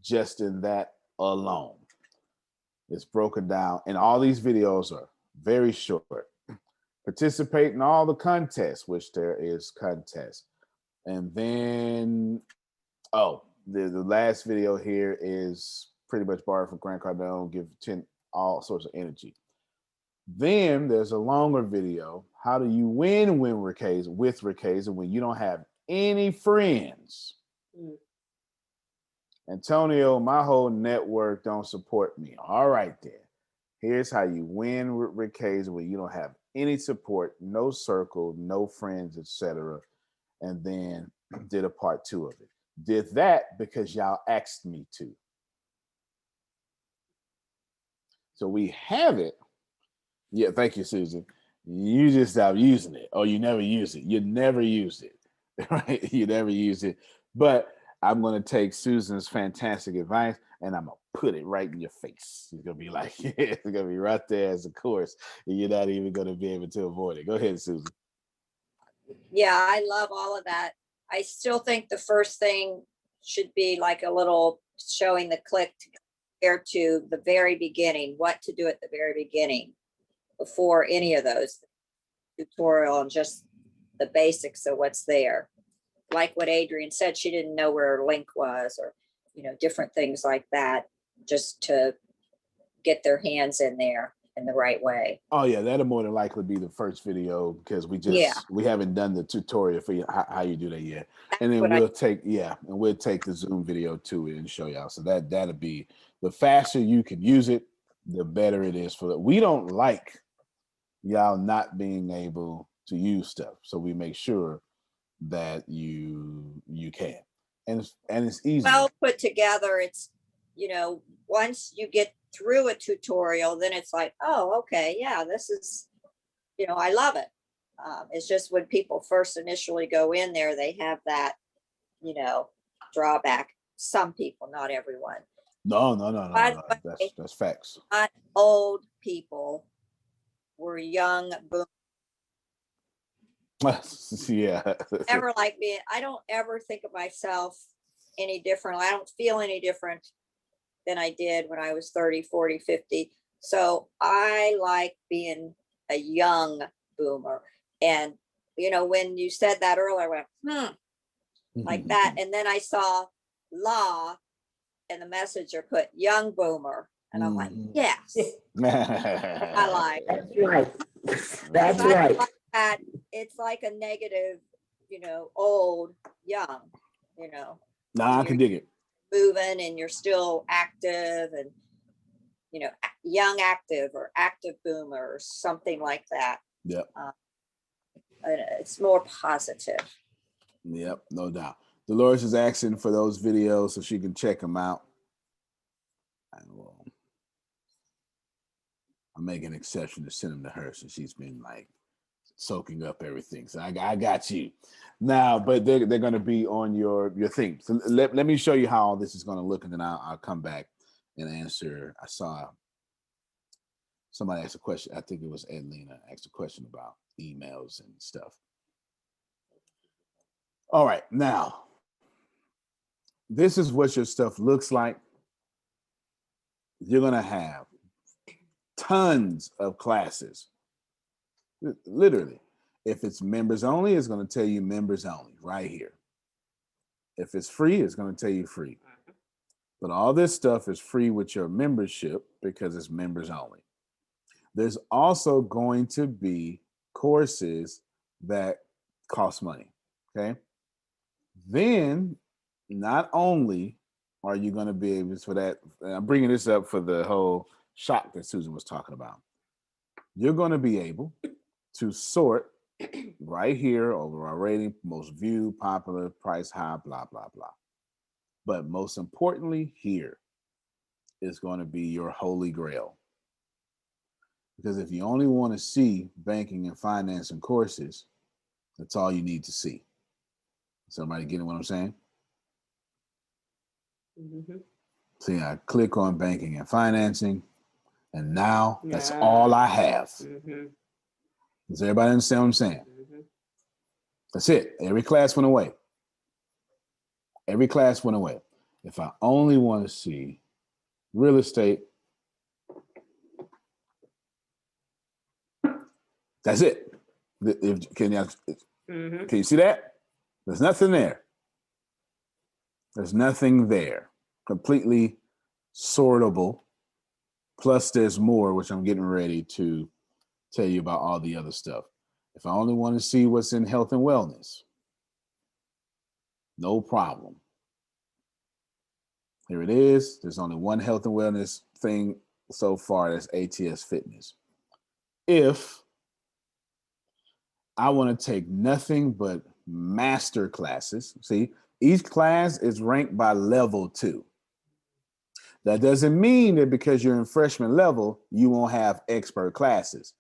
just in that alone. It's broken down, and all these videos are very short. Participate in all the contests, which there is contests. And then, the last video here is pretty much borrowed from Grant Cardone, give 10 all sorts of energy. Then there's a longer video. How do you win with Ricasa when you don't have any friends? Antonio, my whole network don't support me. All right, then. Here's how you win with Ricasa when you don't have any support, no circle, no friends, etc. And then did a part 2 of it. Did that because y'all asked me to. So we have it. Yeah, thank you, Susan. You just stopped using it, or you never use it. You never use it, right? You never use it. But I'm going to take Susan's fantastic advice, and I'm going to put it right in your face. It's going to be like, it's going to be right there as a course, and you're not even going to be able to avoid it. Go ahead, Susan. Yeah, I love all of that. I still think the first thing should be like a little showing the click to compare to the very beginning, what to do at the very beginning before any of those tutorial, and just the basics of what's there. Like what Adrian said, she didn't know where her link was, or, different things like that, just to get their hands in there. in the right way. Oh yeah, that'll more than likely be the first video because we haven't done the tutorial for you how you do that yet. And then we'll take the Zoom video to it and show y'all. So that'll be the faster you can use it, the better it is for that. We don't like y'all not being able to use stuff, so we make sure that you can. And it's easy. Well put together. It's, once you get through a tutorial, then it's like, oh, okay, yeah, this is, I love it. It's just when people first initially go in there, they have that, drawback. Some people, not everyone. No. That's facts. Not old people. We're young boomers. Yeah. Ever like me, I don't ever think of myself any different. I don't feel any different than I did when I was 30, 40, 50. So I like being a young boomer. And, when you said that earlier, I went, like that. And then I saw law and the messenger put young boomer. And I'm like, yes. I like it. That's right. That's right. Like that, it's like a negative, old, young, Nah, I can dig it. Moving and you're still active and, young active or active boomer or something like that. Yep. It's more positive. Yep, no doubt. Dolores is asking for those videos so she can check them out. I'm making an exception to send them to her since she's been like soaking up everything. So I got you now, but they're going to be on your thing. So let me show you how all this is going to look, and then I'll come back and answer. I saw somebody asked a question. I think it was Edlina asked a question about emails and stuff. All right, now this is what your stuff looks like. You're going to have tons of classes. Literally, if it's members only, it's going to tell you members only right here. If it's free, it's going to tell you free. But all this stuff is free with your membership because it's members only. There's also going to be courses that cost money, okay? Then, not only are you going to be able for that, and I'm bringing this up for the whole shock that Susan was talking about. You're going to be able to sort right here over our rating, most viewed, popular, price high, blah, blah, blah. But most importantly, here is going to be your holy grail. Because if you only want to see banking and financing courses, that's all you need to see. Somebody getting what I'm saying? Mm-hmm. See, I click on banking and financing, and now that's all I have. Mm-hmm. Does everybody understand what I'm saying? Mm-hmm. That's it. Every class went away. Every class went away. If I only want to see real estate, that's it. Can you see that? There's nothing there. There's nothing there. Completely sortable. Plus there's more, which I'm getting ready to tell you about all the other stuff. If I only want to see what's in health and wellness, no problem. Here it is. There's only one health and wellness thing so far. That's ATS Fitness. If I want to take nothing but master classes, see, each class is ranked by level 2. That doesn't mean that because you're in freshman level, you won't have expert classes.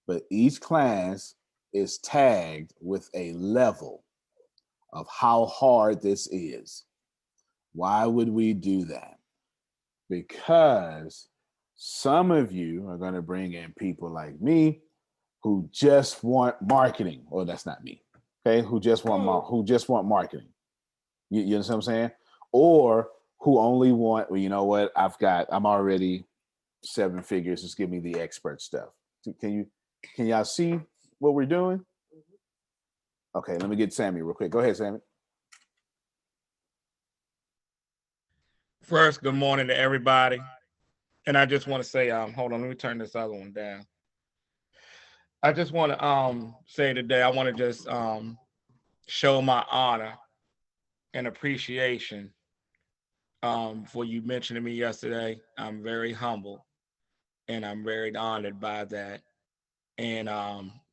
But each class is tagged with a level of how hard this is. Why would we do that? Because some of you are going to bring in people like me who just want marketing. Well, that's not me. Okay, who just want marketing. You understand what I'm saying? Or who only want, well, you know what? I'm already 7 figures. Just give me the expert stuff. Can y'all see what we're doing? Okay, let me get Sammy real quick. Go ahead, Sammy. First, good morning to everybody. And I just want to say, hold on, let me turn this other one down. I just want to say today, I want to just show my honor and appreciation for you mentioning me yesterday. I'm very humble and I'm very honored by that. And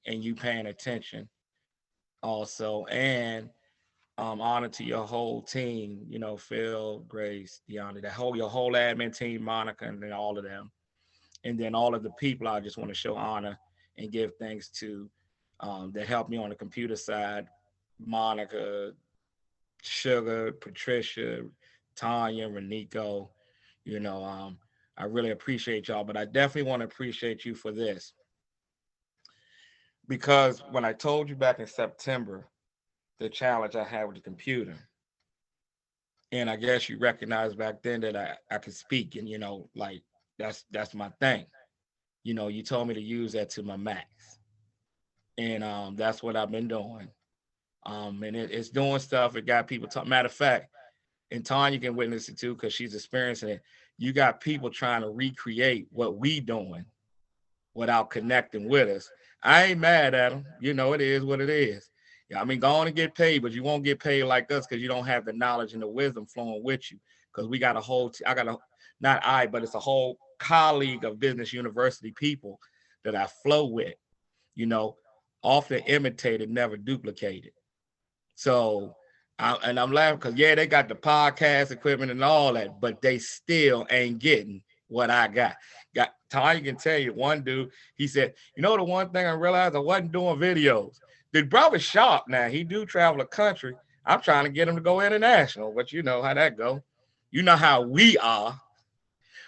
you paying attention also. And honor to your whole team, you know, Phil, Grace, Deanna, your whole admin team, Monica, and then all of them. And then all of the people, I just want to show honor and give thanks to that helped me on the computer side, Monica, Sugar, Patricia, Tanya, Renico. You know, I really appreciate y'all, but I definitely want to appreciate you for this. Because when I told you back in September, the challenge I had with the computer, and I guess you recognized back then that I could speak, and you know, like that's my thing. You know, you told me to use that to my max, and that's what I've been doing. And it's doing stuff. It got people talking. Matter of fact, and Tanya can witness it too because she's experiencing it. You got people trying to recreate what we doing without connecting with us. I ain't mad at them. You know, it is what it is. Yeah, I mean, go on and get paid, but you won't get paid like us because you don't have the knowledge and the wisdom flowing with you. Because we got a whole, but it's a whole colleague of Business University people that I flow with, you know, often imitated, never duplicated. So, I'm laughing because, yeah, they got the podcast equipment and all that, but they still ain't getting what I got. Tanya can tell you, one dude, he said, you know, the one thing I realized I wasn't doing videos. The brother sharp now. He do travel the country. I'm trying to get him to go international, but you know how that go. You know how we are.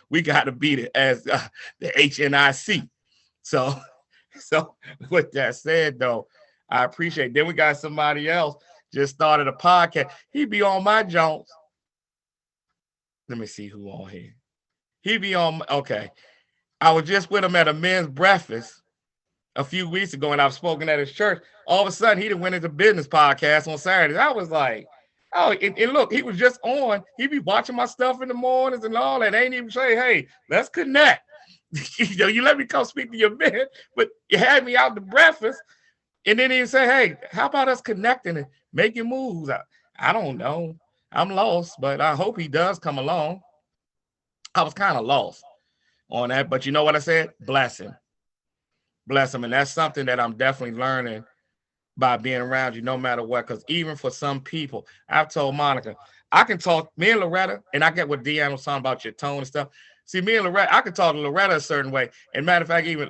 We got to beat it as the HNIC. So with that said, though, I appreciate it. Then we got somebody else just started a podcast. He be on my Jones. Let me see who on here. He be on, okay. I was just with him at a men's breakfast a few weeks ago, and I've spoken at his church. All of a sudden, he done went into business podcast on Saturdays. I was like, oh, and look, he was just on. He be watching my stuff in the mornings and all that. Ain't even say, hey, let's connect. You know, you let me come speak to your man, but you had me out to breakfast, and then he say, hey, how about us connecting and making moves? I don't know. I'm lost, but I hope he does come along. I was kind of lost on that, but you know what I said? Bless him. Bless him. And that's something that I'm definitely learning by being around you no matter what. Because even for some people, I've told Monica, I can talk, me and Loretta, and I get what Deanna was talking about your tone and stuff. See, me and Loretta, I can talk to Loretta a certain way. And matter of fact, even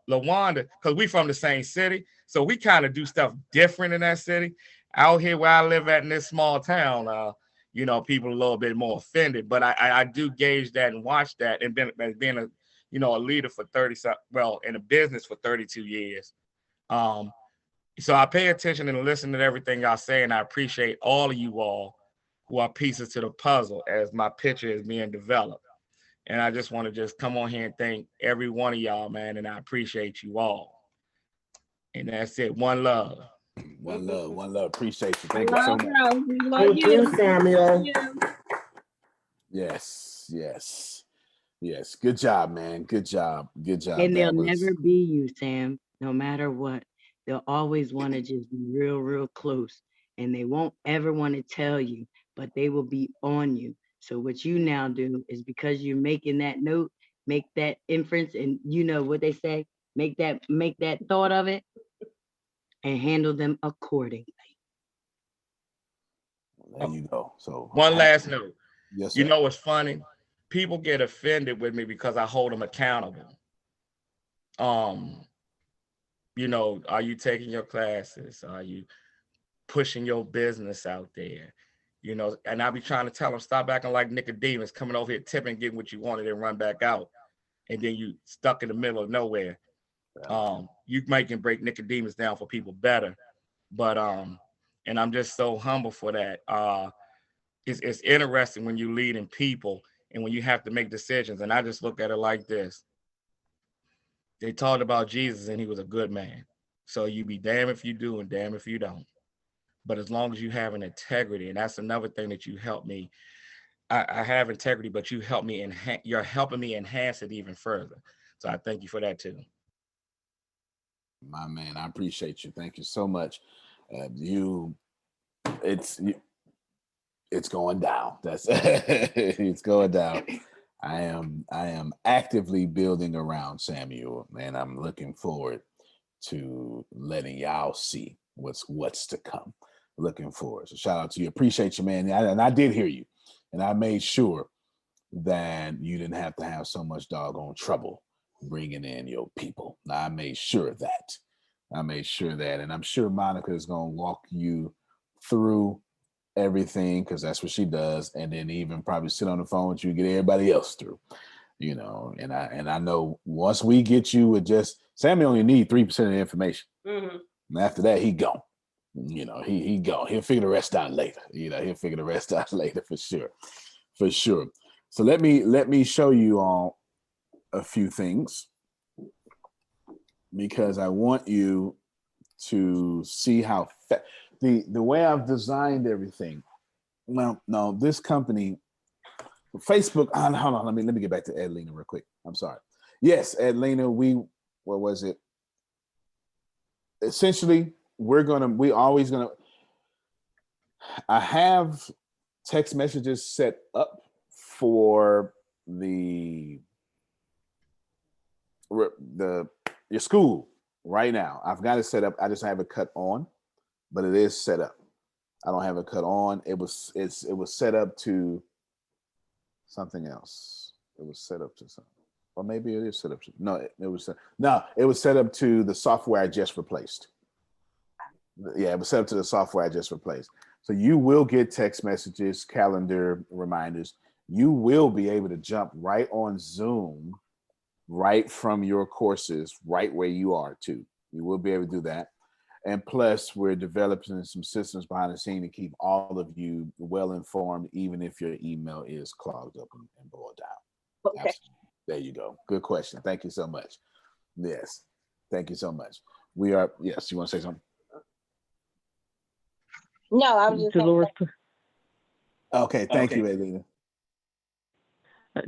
LaWanda, because we from the same city. So we kind of do stuff different in that city. Out here where I live at in this small town, you know, people are a little bit more offended. But I do gauge that and watch that, and being a, you know, a leader for 30, well, in a business for 32 years. So I pay attention and listen to everything y'all say, and I appreciate all of you all who are pieces to the puzzle as my picture is being developed. And I just want to just come on here and thank every one of y'all, man, and I appreciate you all. And that's it. One love. One love. One love. Appreciate you. We Thank you so much. We love you, Samuel. Yes, yes, yes. Good job, man. Good job. Good job. And they'll never be you, Sam, no matter what. They'll always want to just be real, real close. And they won't ever want to tell you, but they will be on you. So what you now do is, because you're making that note, make that inference, and you know what they say, make that thought of it and handle them accordingly. There you go. So one last note. Yes, sir. You know what's funny? People get offended with me because I hold them accountable. You know, are you taking your classes? Are you pushing your business out there? You know, and I be trying to tell them, stop acting like Nicodemus, coming over here tipping, getting what you wanted and run back out. And then you stuck in the middle of nowhere. You might can break Nicodemus down for people better. But and I'm just so humble for that. It's interesting when you lead in people and when you have to make decisions. And I just look at it like this. They talked about Jesus and he was a good man. So you be damn if you do and damn if you don't. But as long as you have an integrity, and that's another thing that you helped me. I have integrity, but you help me you're helping me enhance it even further. So I thank you for that too. My man, I appreciate you. Thank you so much. It's going down. That's it's going down. I am actively building around Samuel, and I'm looking forward to letting y'all see what's to come. Looking forward. So shout out to you. Appreciate you, man. And I did hear you, and I made sure that you didn't have to have so much doggone trouble bringing in your people. I made sure of that. And I'm sure Monica is going to walk you through everything, because that's what she does, and then even probably sit on the phone with you, get everybody else through, and I know once we get you with just Sammy, only need 3% of the information. Mm-hmm. And after that, he gone. He gone. He'll figure the rest out later. He'll figure the rest out later for sure. So let me show you all a few things, because I want you to see how the way I've designed everything. Well, no, this company, Facebook. Hold on, let me get back to Adelina real quick. I'm sorry. Yes, Adelina, what was it? Essentially, I have text messages set up for your school right now. I've got it set up. I just have it cut on, but it is set up. I don't have it cut on. It was set up to something else. It was set up to something. Or maybe it is set up to it was set up to the software I just replaced. Yeah, it was set up to the software I just replaced. So you will get text messages, calendar reminders. You will be able to jump right on Zoom, right from your courses, right where you are too. You will be able to do that. And plus, we're developing some systems behind the scene to keep all of you well informed, even if your email is clogged up and boiled down. Okay. Absolutely. There you go. Good question. Thank you so much. Yes. Thank you so much. Yes, you want to say something? No, I was just Dolores. Okay, thank you, Adelina.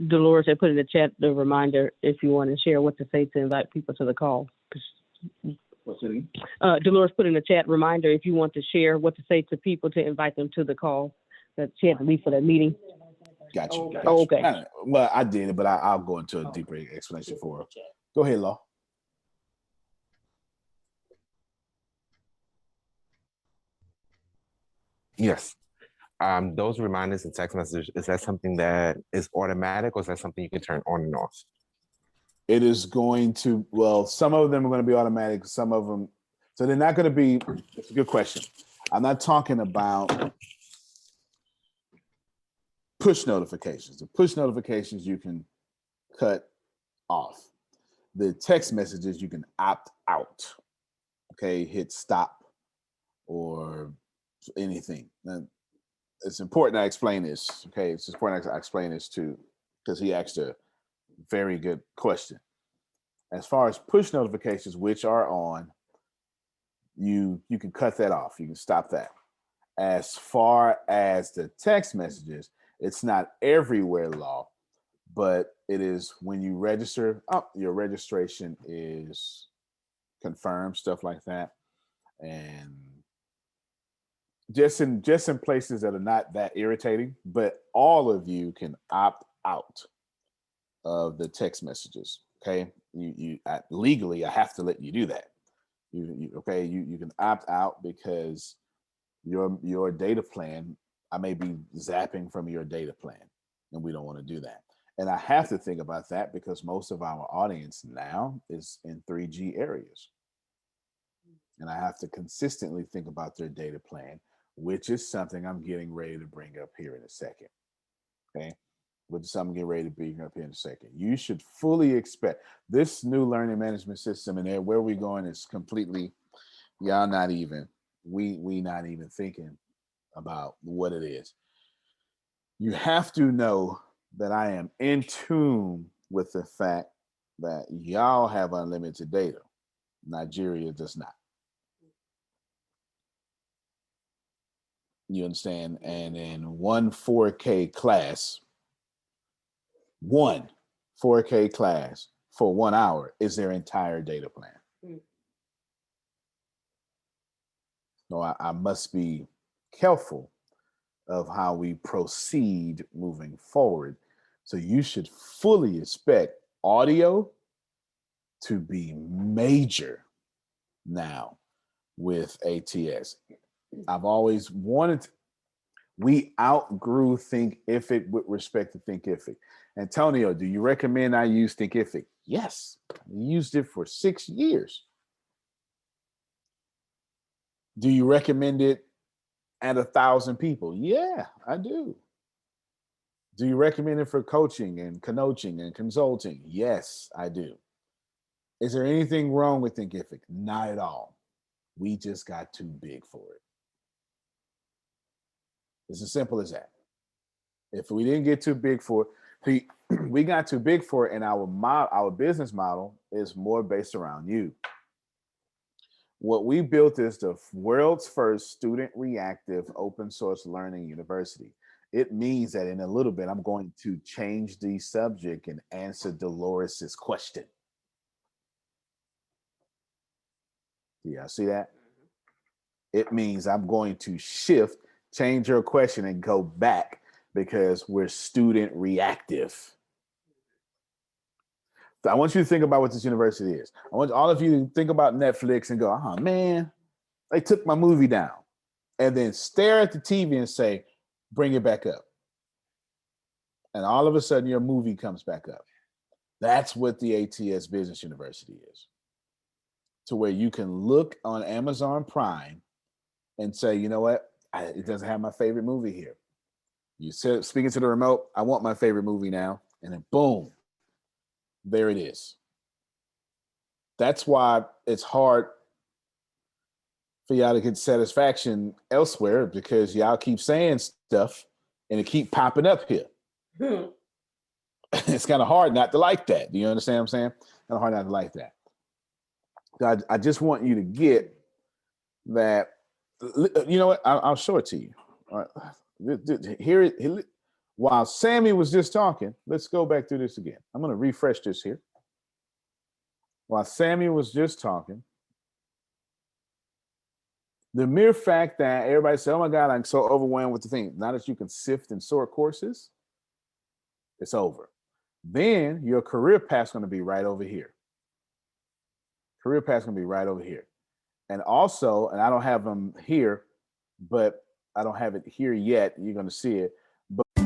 Dolores had put in the chat the reminder if you want to share what to say to invite people to the call. What's it again? Dolores put in the chat reminder if you want to share what to say to people to invite them to the call that she had to leave for that meeting. Got you. Oh, okay. Well, I did it, but I'll go into a deeper explanation for her. Go ahead, Law. Yes. Those reminders and text messages, is that something that is automatic, or is that something you can turn on and off? It is going to, some of them are going to be automatic, some of them, so they're not going to be, it's a good question. I'm not talking about push notifications. The push notifications you can cut off. The text messages you can opt out. Okay, hit stop or anything. Now, it's important I explain this. Okay, it's important I explain this too, because he asked a very good question. As far as push notifications, which are on, you can cut that off. You can stop that. As far as the text messages, it's not everywhere, Law, but it is when you register. Your registration is confirmed, stuff like that, and just in places that are not that irritating. But all of you can opt out of the text messages. Okay, legally, I have to let you do that. You can opt out because your data plan, I may be zapping from your data plan, and we don't want to do that. And I have to think about that because most of our audience now is in 3G areas. And I have to consistently think about their data plan, which is something I'm getting ready to bring up here in a second. Okay. Which is something I'm getting ready to bring up here in a second. You should fully expect this new learning management system, and where we're going is completely, y'all not even, we not even thinking about what it is. You have to know that I am in tune with the fact that y'all have unlimited data. Nigeria does not. You understand? And in one 4K class, one 4K class for 1 hour is their entire data plan. So I must be careful of how we proceed moving forward. So you should fully expect audio to be major now with ATS. I've always wanted we outgrew Thinkific with respect to Thinkific. Antonio, do you recommend I use Thinkific? Yes, I used it for 6 years. Do you recommend it at 1,000 people? Yeah, I do. Do you recommend it for coaching and coaching and consulting? Yes, I do. Is there anything wrong with Thinkific? Not at all. We just got too big for it. It's as simple as that. If we didn't get too big for it, we got too big for it, and our business model is more based around you. What we built is the world's first student reactive open source learning university. It means that in a little bit, I'm going to change the subject and answer Dolores's question. Yeah, see that? It means I'm going to change your question and go back because we're student reactive. So I want you to think about what this university is. I want all of you to think about Netflix and go, oh man, they took my movie down. And then stare at the TV and say, bring it back up. And all of a sudden your movie comes back up. That's what the ATS Business University is. To where you can look on Amazon Prime and say, you know what? It doesn't have my favorite movie here. You said, speaking to the remote, I want my favorite movie now. And then boom, there it is. That's why it's hard for y'all to get satisfaction elsewhere, because y'all keep saying stuff and it keep popping up here. It's kind of hard not to like that. Do you understand what I'm saying? Kind of hard not to like that. I just want you to get that. You know what? I'll show it to you. All right. Here, while Sammy was just talking, let's go back through this again. I'm going to refresh this here. While Sammy was just talking, the mere fact that everybody said, oh my God, I'm so overwhelmed with the thing. Now that you can sift and sort courses, it's over. Then your career path's going to be right over here. Career path's going to be right over here. And also, and I don't have them here, but I don't have it here yet. You're going to see it.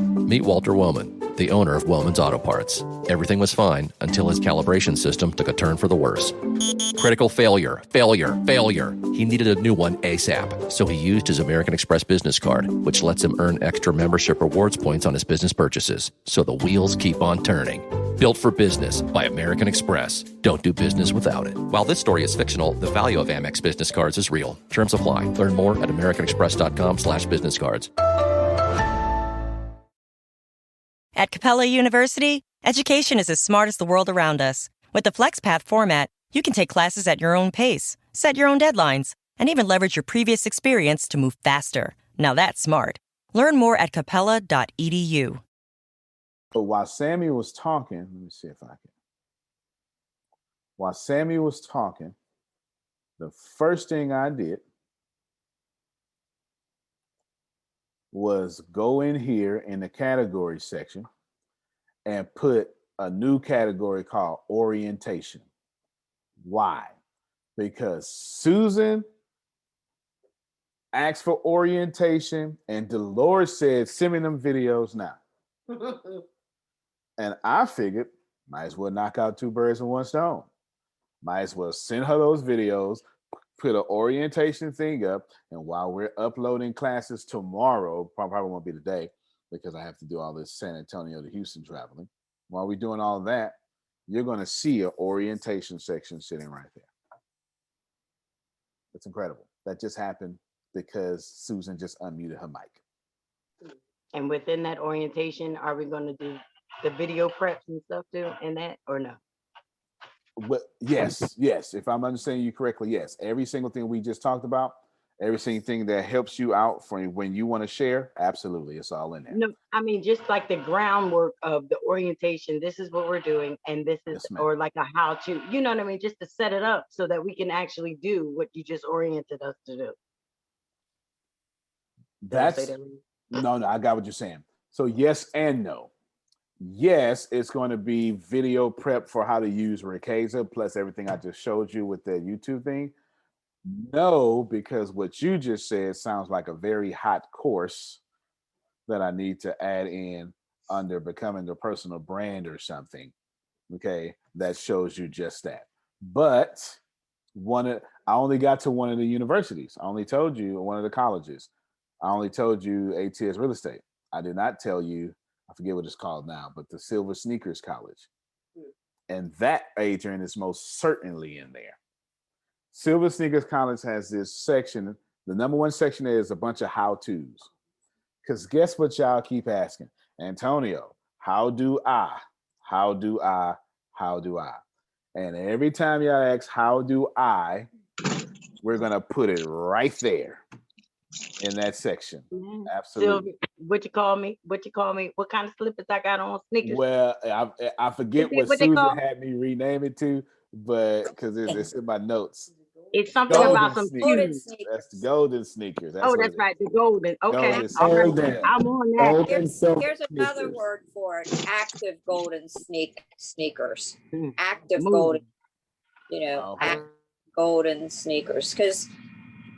Meet Walter Wellman, the owner of Wellman's Auto Parts. Everything was fine until his calibration system took a turn for the worse. Critical failure. He needed a new one ASAP, so he used his American Express business card, which lets him earn extra membership rewards points on his business purchases, so the wheels keep on turning. Built for business by American Express. Don't do business without it. While this story is fictional, the value of Amex business cards is real. Terms apply. Learn more at americanexpress.com/business cards. At Capella University, education is as smart as the world around us. With the FlexPath format, you can take classes at your own pace, set your own deadlines, and even leverage your previous experience to move faster. Now that's smart. Learn more at capella.edu. But while Sammy was talking, let me see if I can. While Sammy was talking, the first thing I did was go in here in the category section and put a new category called orientation. Why? Because Susan asked for orientation and Dolores said, send me them videos now. And I figured, might as well knock out two birds with one stone. Might as well send her those videos, put an orientation thing up, and while we're uploading classes tomorrow, probably won't be today because I have to do all this San Antonio to Houston traveling. While we're doing all that, you're going to see an orientation section sitting right there. It's incredible. That just happened because Susan just unmuted her mic. And within that orientation, are we going to do the video preps and stuff too in that, or no? Yes. If I'm understanding you correctly, yes. Every single thing we just talked about Everything that helps you out for when you want to share, absolutely, it's all in there. No, I mean, just like the groundwork of the orientation, this is what we're doing, and this is, or like a how to, you know what I mean, just to set it up so that we can actually do what you just oriented us to do. No, I got what you're saying. So yes and no. Yes, it's going to be video prep for how to use Ricasa, plus everything I just showed you with the YouTube thing. No, because what you just said sounds like a very hot course that I need to add in under becoming a personal brand or something. Okay, that shows you just that. But I only got to one of the universities. I only told you one of the colleges. I only told you ATS Real Estate. I did not tell you, I forget what it's called now, but the Silver Sneakers College. And that, Adrian, is most certainly in there. Silver Sneakers College has this section. The number one section is a bunch of how-tos. Because guess what y'all keep asking? Antonio, how do I? How do I? How do I? And every time y'all ask, how do I? We're going to put it right there in that section. Absolutely. Sylvia, what you call me? What kind of slippers I got on? Sneakers? Well, I forget what Susan had me rename it to, but because it's in my notes. It's something golden about some sneakers. That's the golden sneakers. That's right, the golden. Okay, all right. I'm on that. Here's another word for it: active golden sneakers. Active golden, active golden sneakers. Because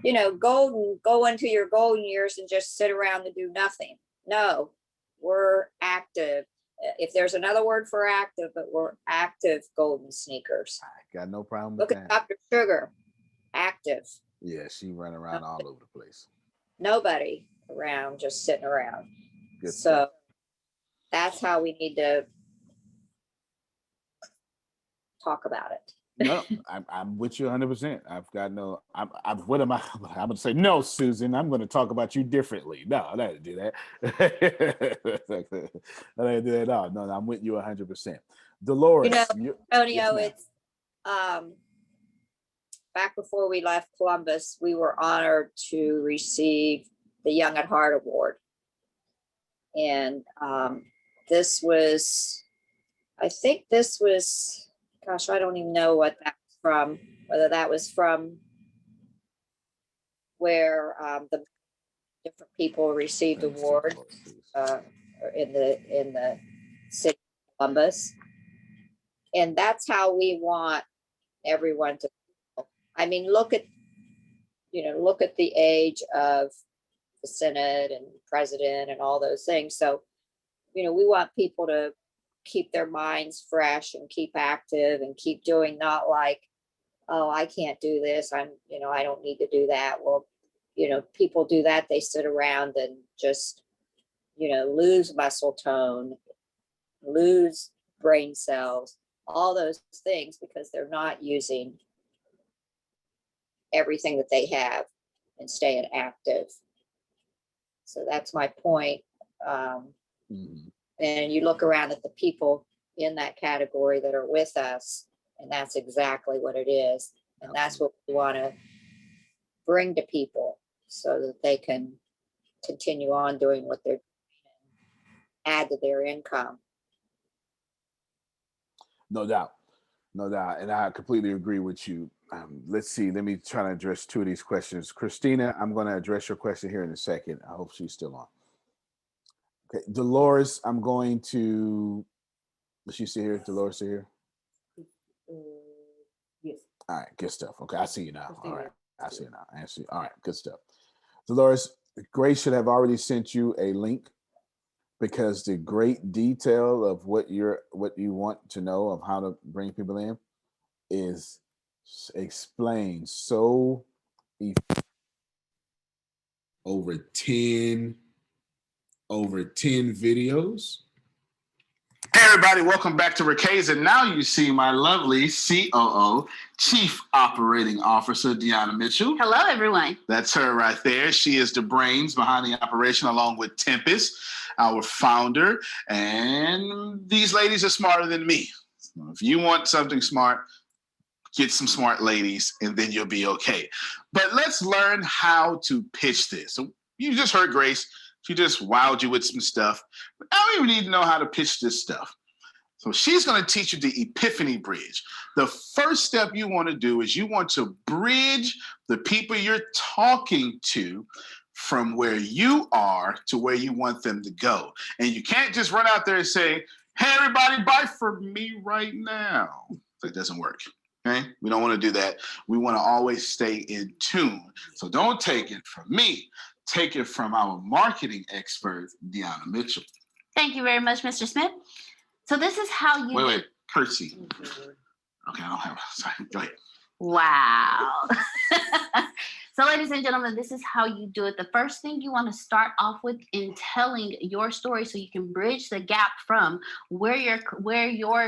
go into your golden years and just sit around and do nothing. No, we're active. If there's another word for active, but we're active golden sneakers. I got no problem with Look that. at Dr. Sugar. Active. Yeah, she running around all over the place. Nobody around, just sitting around. Good so stuff. That's how we need to talk about it. No, I'm with you 100%. I've got no. What am I? I'm going to say no, Susan. I'm going to talk about you differently. No, I didn't do that. I didn't do that at all. No, I'm with you 100%. Dolores, Antonio, it's back before we left Columbus, we were honored to receive the Young at Heart Award. And this was, gosh, I don't even know what that was from, whether that was from where the different people received awards in the city of Columbus. And that's how we want everyone to feel. I mean, look at the age of the Senate and president and all those things. So, we want people to keep their minds fresh and keep active and keep doing, not like, oh, I can't do this. I don't need to do that. Well, people do that. They sit around and just, lose muscle tone, lose brain cells, all those things because they're not using everything that they have and staying active. So that's my point. And you look around at the people in that category that are with us, and that's exactly what it is. And that's what we want to bring to people so that they can continue on doing what they're doing and add to their income. No doubt. And I completely agree with you. Let's see. Let me try to address two of these questions. Christina, I'm going to address your question here in a second. I hope she's still on. Okay, Dolores, I'm going to. Is she still here? Dolores still here? Yes. All right, good stuff. Okay, I see you now. All right, I see you now. I see. All right, good stuff. Dolores, Grace should have already sent you a link because the great detail of what you want to know of how to bring people in is explained so over 10 videos. Hey everybody, welcome back to Ricasa. Now you see my lovely COO, Chief Operating Officer, Deanna Mitchell. Hello everyone. That's her right there. She is the brains behind the operation along with Tempest, our founder. And these ladies are smarter than me. So if you want something smart, get some smart ladies, and then you'll be okay. But let's learn how to pitch this. So you just heard Grace. She just wowed you with some stuff. But now we need to know how to pitch this stuff. So she's going to teach you the Epiphany Bridge. The first step you want to do is you want to bridge the people you're talking to from where you are to where you want them to go. And you can't just run out there and say, hey, everybody, buy from me right now. That doesn't work. Okay? We don't want to do that. We want to always stay in tune. So don't take it from me. Take it from our marketing expert, Deanna Mitchell. Thank you very much, Mr. Smith. So this is how you... Wait, Curtsy. Okay, I don't have... Sorry, go ahead. Wow. So ladies and gentlemen, this is how you do it. The first thing you want to start off with in telling your story so you can bridge the gap from where your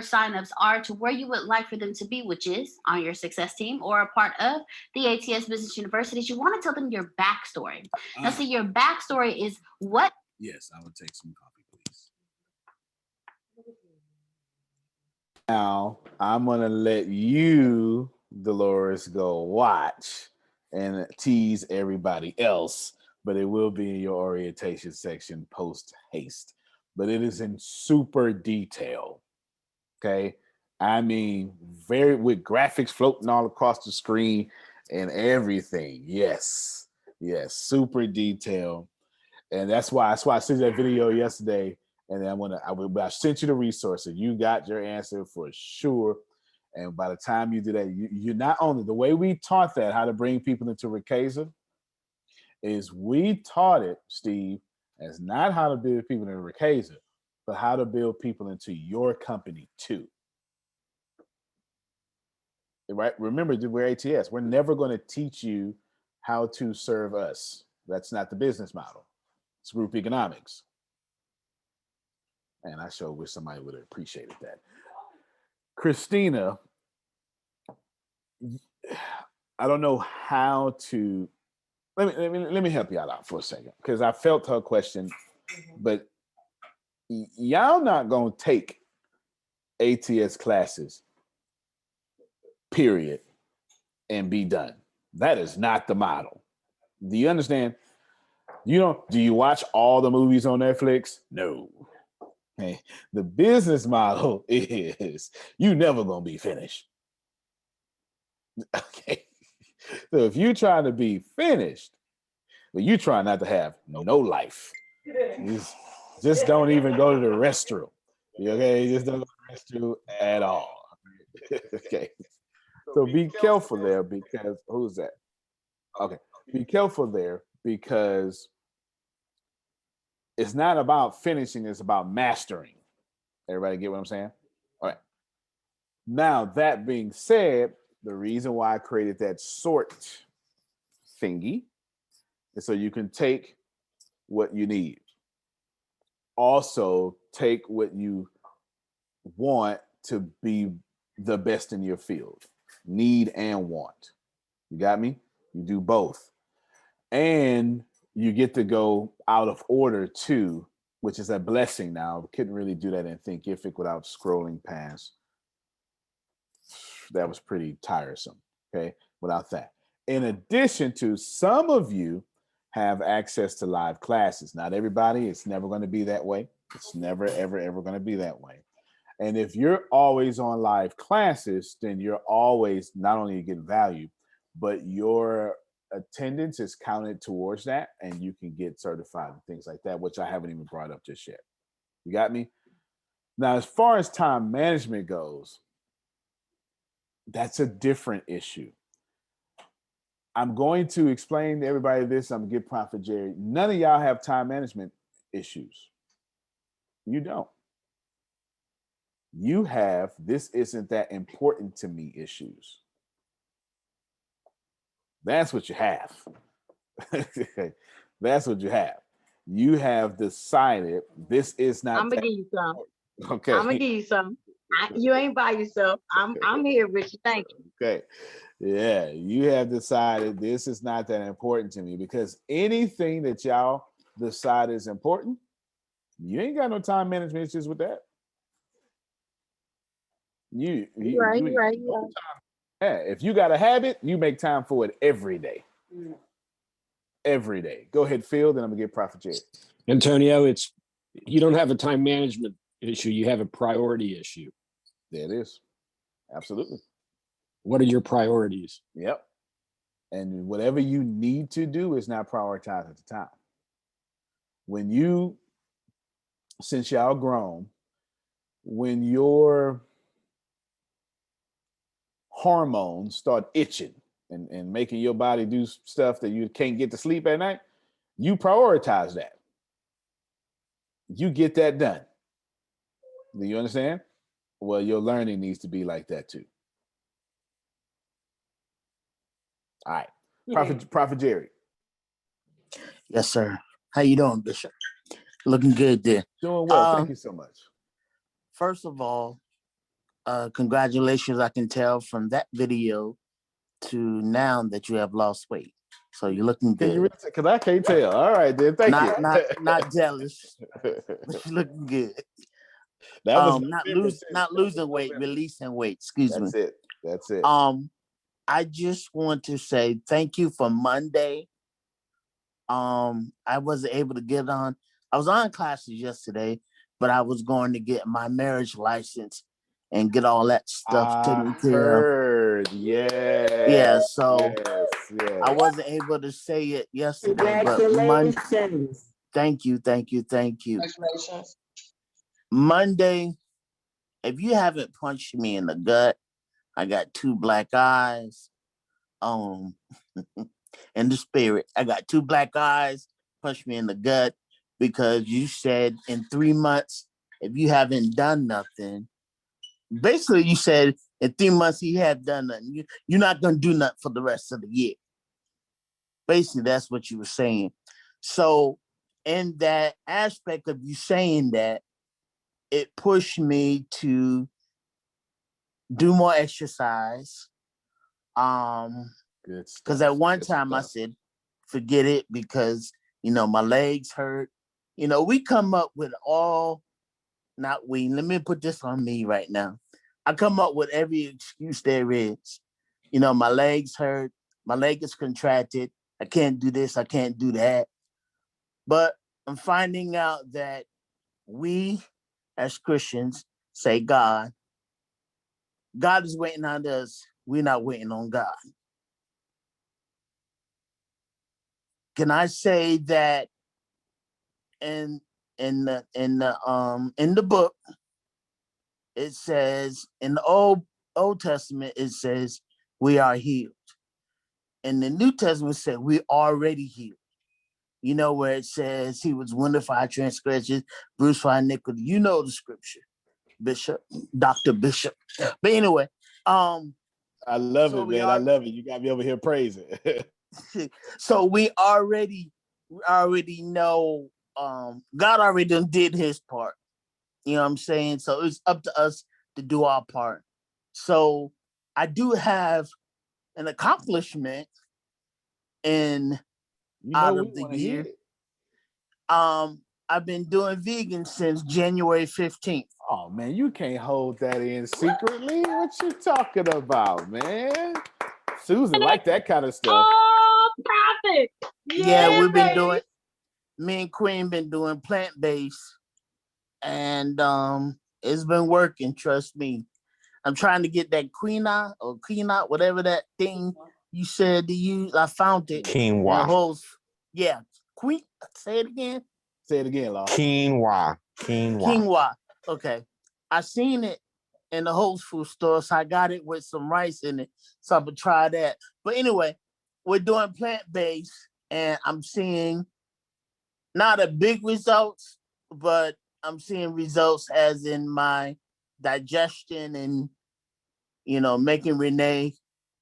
signups are to where you would like for them to be, which is on your success team or a part of the ATS Business Universities. You want to tell them your backstory. Now, see, your backstory is what... Yes, I would take some coffee, please. Now, I'm going to let you, Dolores, go watch and tease everybody else, but it will be in your orientation section post haste. But it is in super detail, okay? I mean, with graphics floating all across the screen and everything. Yes, super detailed. And that's why I sent that video yesterday, and then I sent you the resource, and you got your answer for sure. And by the time you do that, you're not only, the way we taught that, how to bring people into Ricasa, is we taught it, Steve, as not how to build people into Ricasa, but how to build people into your company too. Right? Remember, we're ATS. We're never going to teach you how to serve us. That's not the business model. It's group economics. And I sure wish somebody would have appreciated that. Christina, I don't know how to, let me help y'all out for a second, because I felt her question, but y'all not gonna take ATS classes, period, and be done. That is not the model. Do you understand? Do you watch all the movies on Netflix? No. Okay. The business model is you never gonna be finished. Okay. So if you try to be finished, but you try not to have no life, just don't even go to the restroom. Okay, just don't go to the restroom at all. Okay. So be careful there, because who's that? Okay. Be careful there, because it's not about finishing, it's about mastering. Everybody get what I'm saying? All right. Now, that being said, the reason why I created that sort thingy is so you can take what you need. Also, take what you want to be the best in your field. Need and want. You got me? You do both. And you get to go out of order too, which is a blessing now. Couldn't really do that in Thinkific without scrolling past. That was pretty tiresome, okay, without that. In addition to, some of you have access to live classes. Not everybody, it's never going to be that way. It's never, ever, ever going to be that way. And if you're always on live classes, then you're always, not only you get value, but your attendance is counted towards that, and you can get certified and things like that, which I haven't even brought up just yet. You got me? Now, as far as time management goes, that's a different issue. I'm going to explain to everybody this. I'm going to give Prophet Jerry. None of y'all have time management issues. You don't. You have, this isn't that important to me issues. That's what you have. That's what you have. You have decided this is not. I'm gonna give you some. Okay. I'm gonna give you some. You ain't by yourself. I'm here with you. Thank you. Okay. Yeah, you have decided this is not that important to me, because anything that y'all decide is important, you ain't got no time management issues with that. You right. No time If you got a habit, you make time for it every day. Every day. Go ahead, Phil, then I'm gonna get Prophet Jerry. Antonio, you don't have a time management issue, you have a priority issue. There it is. Absolutely. What are your priorities? Yep. And whatever you need to do is not prioritized at the time. When you, since y'all grown, when your hormones start itching and making your body do stuff that you can't get to sleep at night, you prioritize that. You get that done. Do you understand? Well, your learning needs to be like that too. All right. Prophet Jerry. Yes, sir. How you doing, Bishop? Looking good there. Doing well. Thank you so much. First of all, congratulations. I can tell from that video to now that you have lost weight. So you're looking good. Because I can't tell. All right, then. Thank you. Not jealous. But you're looking good. That was not losing weight, releasing weight. Excuse me. That's it. I just want to say thank you for Monday. I wasn't able to get on. I was on classes yesterday, but I was going to get my marriage license and get all that stuff taken care of. Yeah. So I wasn't able to say it yesterday. Congratulations. Thank you. Congratulations. Monday, if you haven't punched me in the gut, I got 2 black eyes. In the spirit, I got 2 black eyes. Punch me in the gut because you said in 3 months, if you haven't done nothing, basically you said in 3 months you have done nothing. You're not going to do nothing for the rest of the year. Basically, that's what you were saying. So in that aspect of you saying that, it pushed me to do more exercise. Because at one time I said, forget it because, my legs hurt. We come up with let me put this on me right now. I come up with every excuse there is. My legs hurt. My leg is contracted. I can't do this. I can't do that. But I'm finding out that we as Christians say God is waiting on us. We're not waiting on God. Can I say that in the book it says, in the Old Testament it says we are healed. In the New Testament it said we already healed. Where it says he was wounded for our transgressions, bruised for our iniquity. The scripture, Bishop, Dr. Bishop. But anyway, I love it, man. I love it. You got me over here praising. So we already know God already done did his part. You know what I'm saying? So it's up to us to do our part. So I do have an accomplishment out of the year. I've been doing vegan since January 15th. Oh man, you can't hold that in secretly. What you talking about, man? Susan like that kind of stuff. Oh, Prophet. Yeah, we've been doing, me and Queen been doing plant-based, and it's been working, trust me. I'm trying to get that quinoa, whatever that thing you said to use. I found it. Quinoa. Yeah, say it again. Say it again, Law. Quinoa. Okay. I seen it in the Whole Food store, so I got it with some rice in it. So I'm gonna try that. But anyway, we're doing plant-based, and I'm seeing not a big results, but I'm seeing results as in my digestion and, making Renee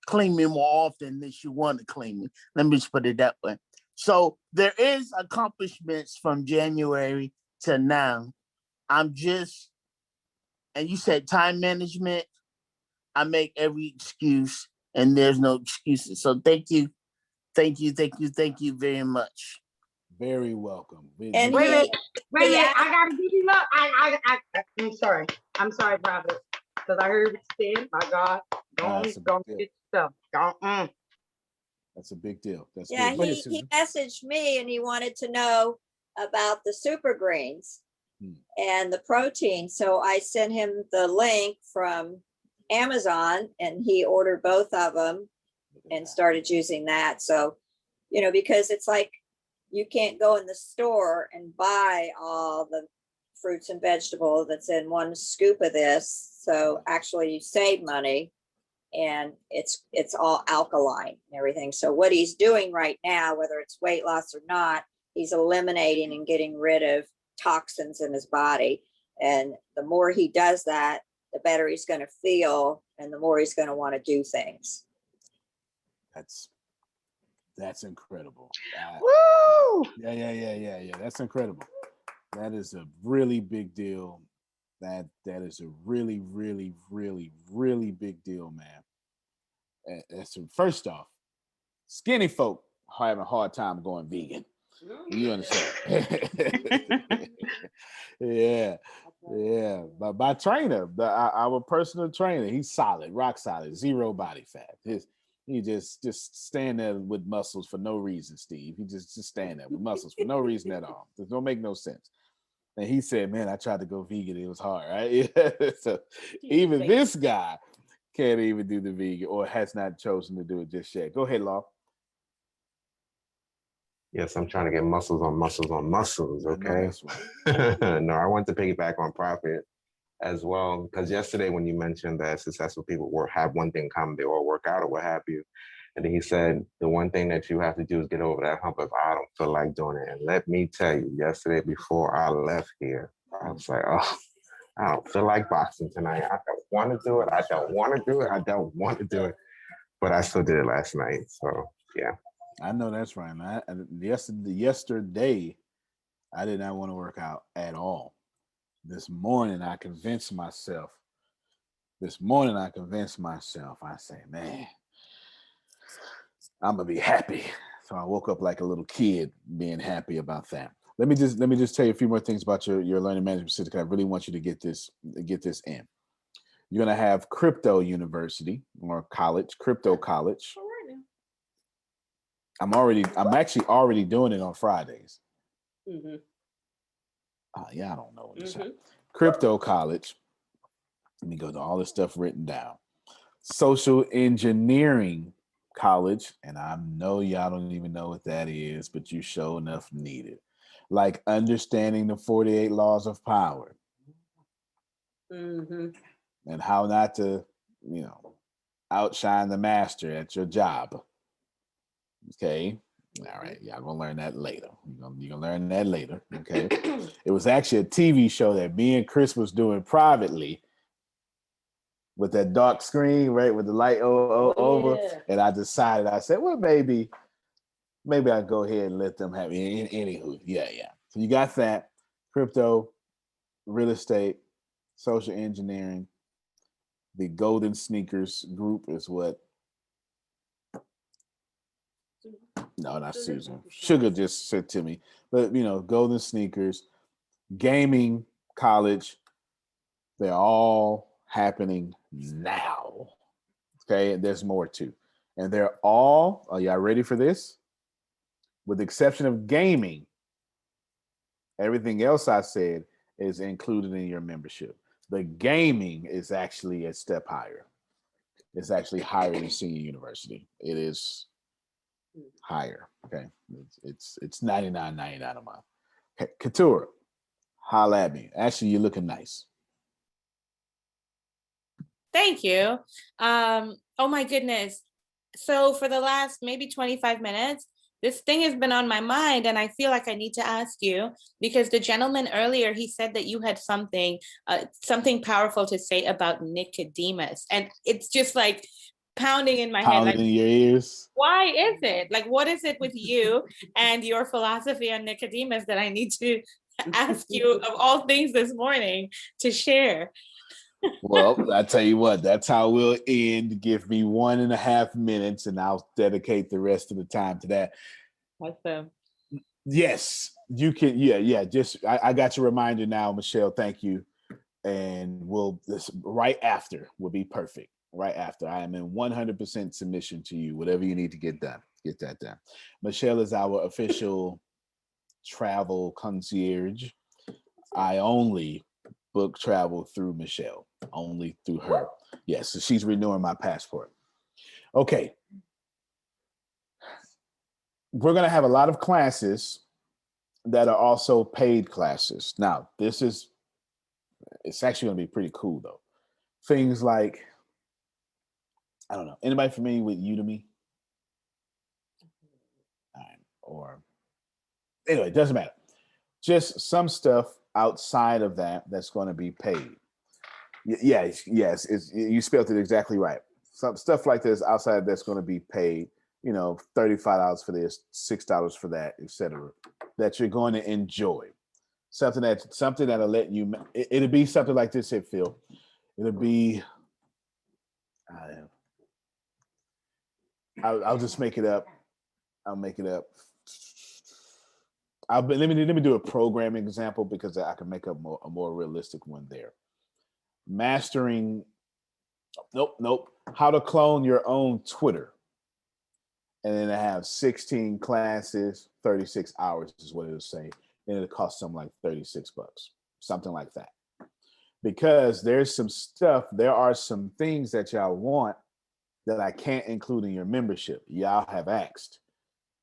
clean me more often than she want to clean me. Let me just put it that way. So there is accomplishments from January to now. And you said time management. I make every excuse and there's no excuses. So thank you very much. Very welcome. And wait a minute. I gotta give you up. I'm sorry, Prophet, because I heard what you said. My God, Don't get stuff. Don't. That's a big deal. That's yeah, good. he messaged me and he wanted to know about the super greens and the protein. So I sent him the link from Amazon and he ordered both of them and started using that. So, because it's like you can't go in the store and buy all the fruits and vegetables that's in one scoop of this. So actually you save money and it's all alkaline and everything. So what he's doing right now, whether it's weight loss or not, he's eliminating and getting rid of toxins in his body. And the more he does that, the better he's going to feel and the more he's going to want to do things. That's incredible. Woo! Yeah. That's incredible. That is a really big deal. That is a really, really, really, really big deal, man. That's first off, skinny folk are having a hard time going vegan. You understand? Yeah. But my trainer, our personal trainer, he's solid, rock solid, zero body fat. He just stand there with muscles for no reason, Steve. He just stand there with muscles for no reason at all. It don't make no sense. And he said, man, I tried to go vegan. It was hard, right? So even this guy can't even do the vegan or has not chosen to do it just yet. Go ahead, Law. Yes, I'm trying to get muscles on muscles on muscles, okay? That's right. No, I want to piggyback on Prophet as well, because yesterday when you mentioned that successful people have one thing in common, they all work out or what have you. And then he said, the one thing that you have to do is get over that hump if I don't feel like doing it. And let me tell you, yesterday before I left here, I was like, oh, I don't feel like boxing tonight. I don't want to do it. I don't want to do it. I don't want to do it. But I still did it last night. So, yeah. I know that's right, man. Yesterday, I did not want to work out at all. This morning, I convinced myself. I say, man, I'm gonna be happy. So I woke up like a little kid, being happy about that. Let me just tell you a few more things about your learning management system. I really want you to get this in. You're gonna have crypto university or college, crypto college. I'm actually already doing it on Fridays. Mm-hmm. Yeah, I don't know what this is. Crypto college. Let me go to all this stuff written down. Social engineering college, and I know y'all don't even know what that is, but you sure enough need it. Like understanding the 48 laws of power. Mm-hmm. And how not to, outshine the master at your job. Okay. All right. Y'all gonna learn that later. You're gonna learn that later. Okay. It was actually a TV show that me and Chris was doing privately with that dark screen, right? With the light over. And I said, well, maybe I'll go ahead and let them have it. Anywho, yeah. So you got that. Crypto, real estate, social engineering. The Golden Sneakers group is what? No, not Susan. Sugar just said to me. But, Golden Sneakers, gaming, college, they're all happening now. Okay, and there's more too. And they're all, are y'all ready for this? With the exception of gaming, everything else I said is included in your membership. The gaming is actually a step higher. It's actually higher than senior university. It is higher. Okay. It's $99.99 a month. Okay. Couture, holla at me. Actually, you're looking nice. Thank you. Oh my goodness. So for the last maybe 25 minutes, this thing has been on my mind and I feel like I need to ask you because the gentleman earlier, he said that you had something powerful to say about Nicodemus. And it's just like pounding in my head. Like, in your ears. Why is it? Like, what is it with you and your philosophy on Nicodemus that I need to ask you of all things this morning to share? Well, I tell you what, that's how we'll end. Give me 1.5 minutes and I'll dedicate the rest of the time to that. Awesome. Yes, you can. Yeah. Just, I got your reminder now, Michelle. Thank you. And this right after will be perfect. right after. I am in 100% submission to you. Whatever you need to get done, get that done. Michelle is our official travel concierge. I only book travel through Michelle, only through her. Yes, so she's renewing my passport. Okay. We're going to have a lot of classes that are also paid classes. Now, it's actually going to be pretty cool though. Things like, I don't know, anybody familiar with Udemy? Or anyway, it doesn't matter. Just some stuff outside of that's going to be paid. Yes, you spelled it exactly right. Some stuff like this outside that's going to be paid. $35 for this, $6 for that, etc. That you're going to enjoy. Something that'll let you. It'll be something like this. Here, Phil. It'll be. I'll just make it up. I'll make it up. Let me do a programming example because I can make up a more realistic one there. Mastering. Nope. How to clone your own Twitter. And then I have 16 classes, 36 hours is what it'll say. And it'll cost something like $36, something like that. Because there are some things that y'all want that I can't include in your membership. Y'all have asked.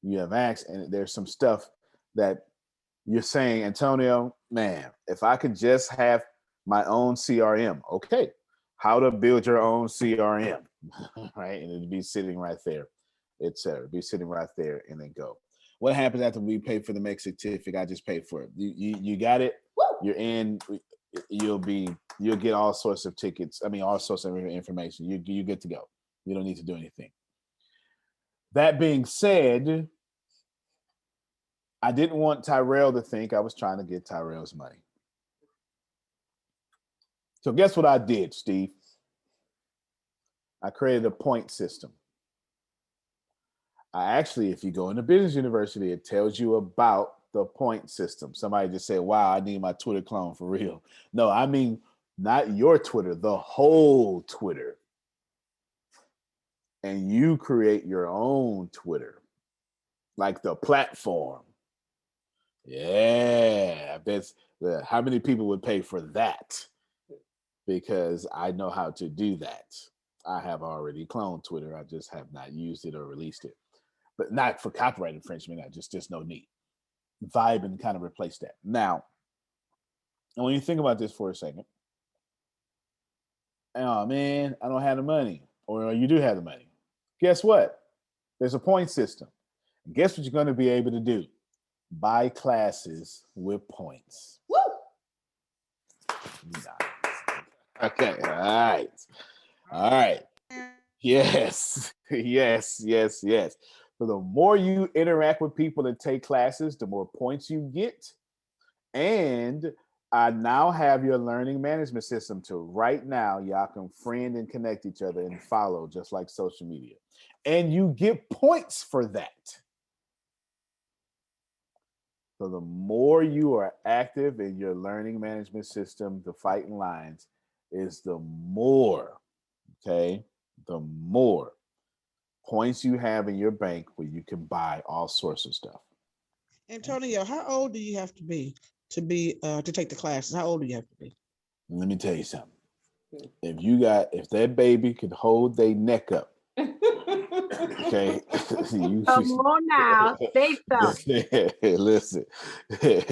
You have asked, and there's some stuff that you're saying, Antonio, man, if I could just have my own CRM, okay. How to build your own CRM, right? And it'd be sitting right there. Be sitting right there and then go. What happens after we pay for the MExit certificate? I just paid for it. You got it. Woo! You're in. You'll get all sorts of tickets. I mean, all sorts of information. You're good to go. You don't need to do anything. That being said, I didn't want Tyrell to think I was trying to get Tyrell's money. So guess what I did, Steve? I created a point system. If you go into business university, it tells you about the point system. Somebody just said, wow, I need my Twitter clone for real. No, I mean, not your Twitter, the whole Twitter. And you create your own Twitter, like the platform. Yeah, I bet how many people would pay for that? Because I know how to do that. I have already cloned Twitter. I just have not used it or released it. But not for copyright infringement. Just no need. Vibe and kind of replace that. Now, when you think about this for a second, oh man, I don't have the money. Or you do have the money. Guess what? There's a point system. And guess what you're going to be able to do? Buy classes with points. Woo! Nice. Okay, all right. Yes. So the more you interact with people and take classes, the more points you get. And I now have your learning management system to right now, y'all can friend and connect each other and follow just like social media. And you get points for that. So the more you are active in your learning management system, the fighting lines is the more, the more points you have in your bank where you can buy all sorts of stuff. Antonio, how old do you have to be to take the classes? How old do you have to be? Let me tell you something. If that baby could hold their neck up, okay. Come on now, say so. Listen, they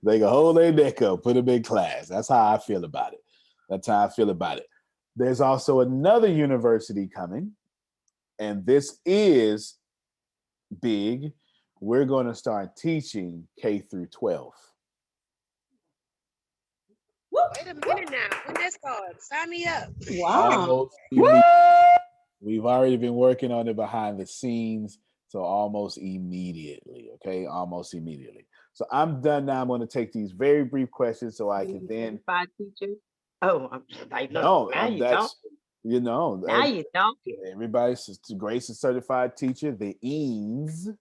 can hold their neck up, put them in class. That's how I feel about it. There's also another university coming, and this is big. We're going to start teaching K through 12. Wait a minute now. When this called? Sign me up. Wow. We've already been working on it behind the scenes, so almost immediately, okay? Almost immediately. So I'm done now. I'm going to take these very brief questions so I can then... Certified teacher? Oh, I'm like, look, no, now you that's, talking. Now you talking. Everybody's Grace is certified teacher. The Eanes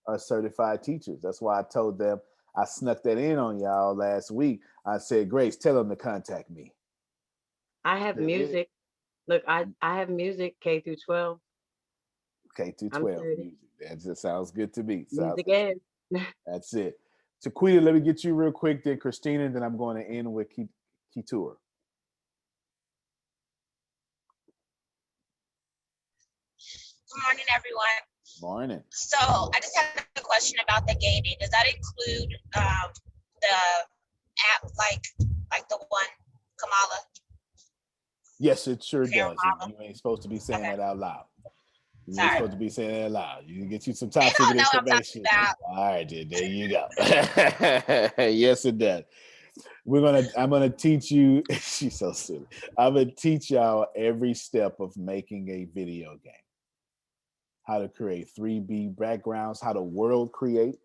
are certified teachers. That's why I told them, I snuck that in on y'all last week. I said, Grace, tell them to contact me. I have music. Look, I have music K through 12. K through I'm 12 30. music. That just sounds good to me. Music is. That's it. So, Quita, let me get you real quick. Then Christina, and then I'm going to end with Kitur. Good morning, everyone. Morning. So I just have a question about the gaming. Does that include the app like the one Kamala? Yes, it sure does. And you ain't supposed to be saying that out loud. You ain't supposed to be saying that out loud. You can get you some top secret information. All right, dude, there you go. Yes, it does. I'm gonna teach you. She's so silly. I'm gonna teach y'all every step of making a video game. How to create 3D backgrounds, how to world create.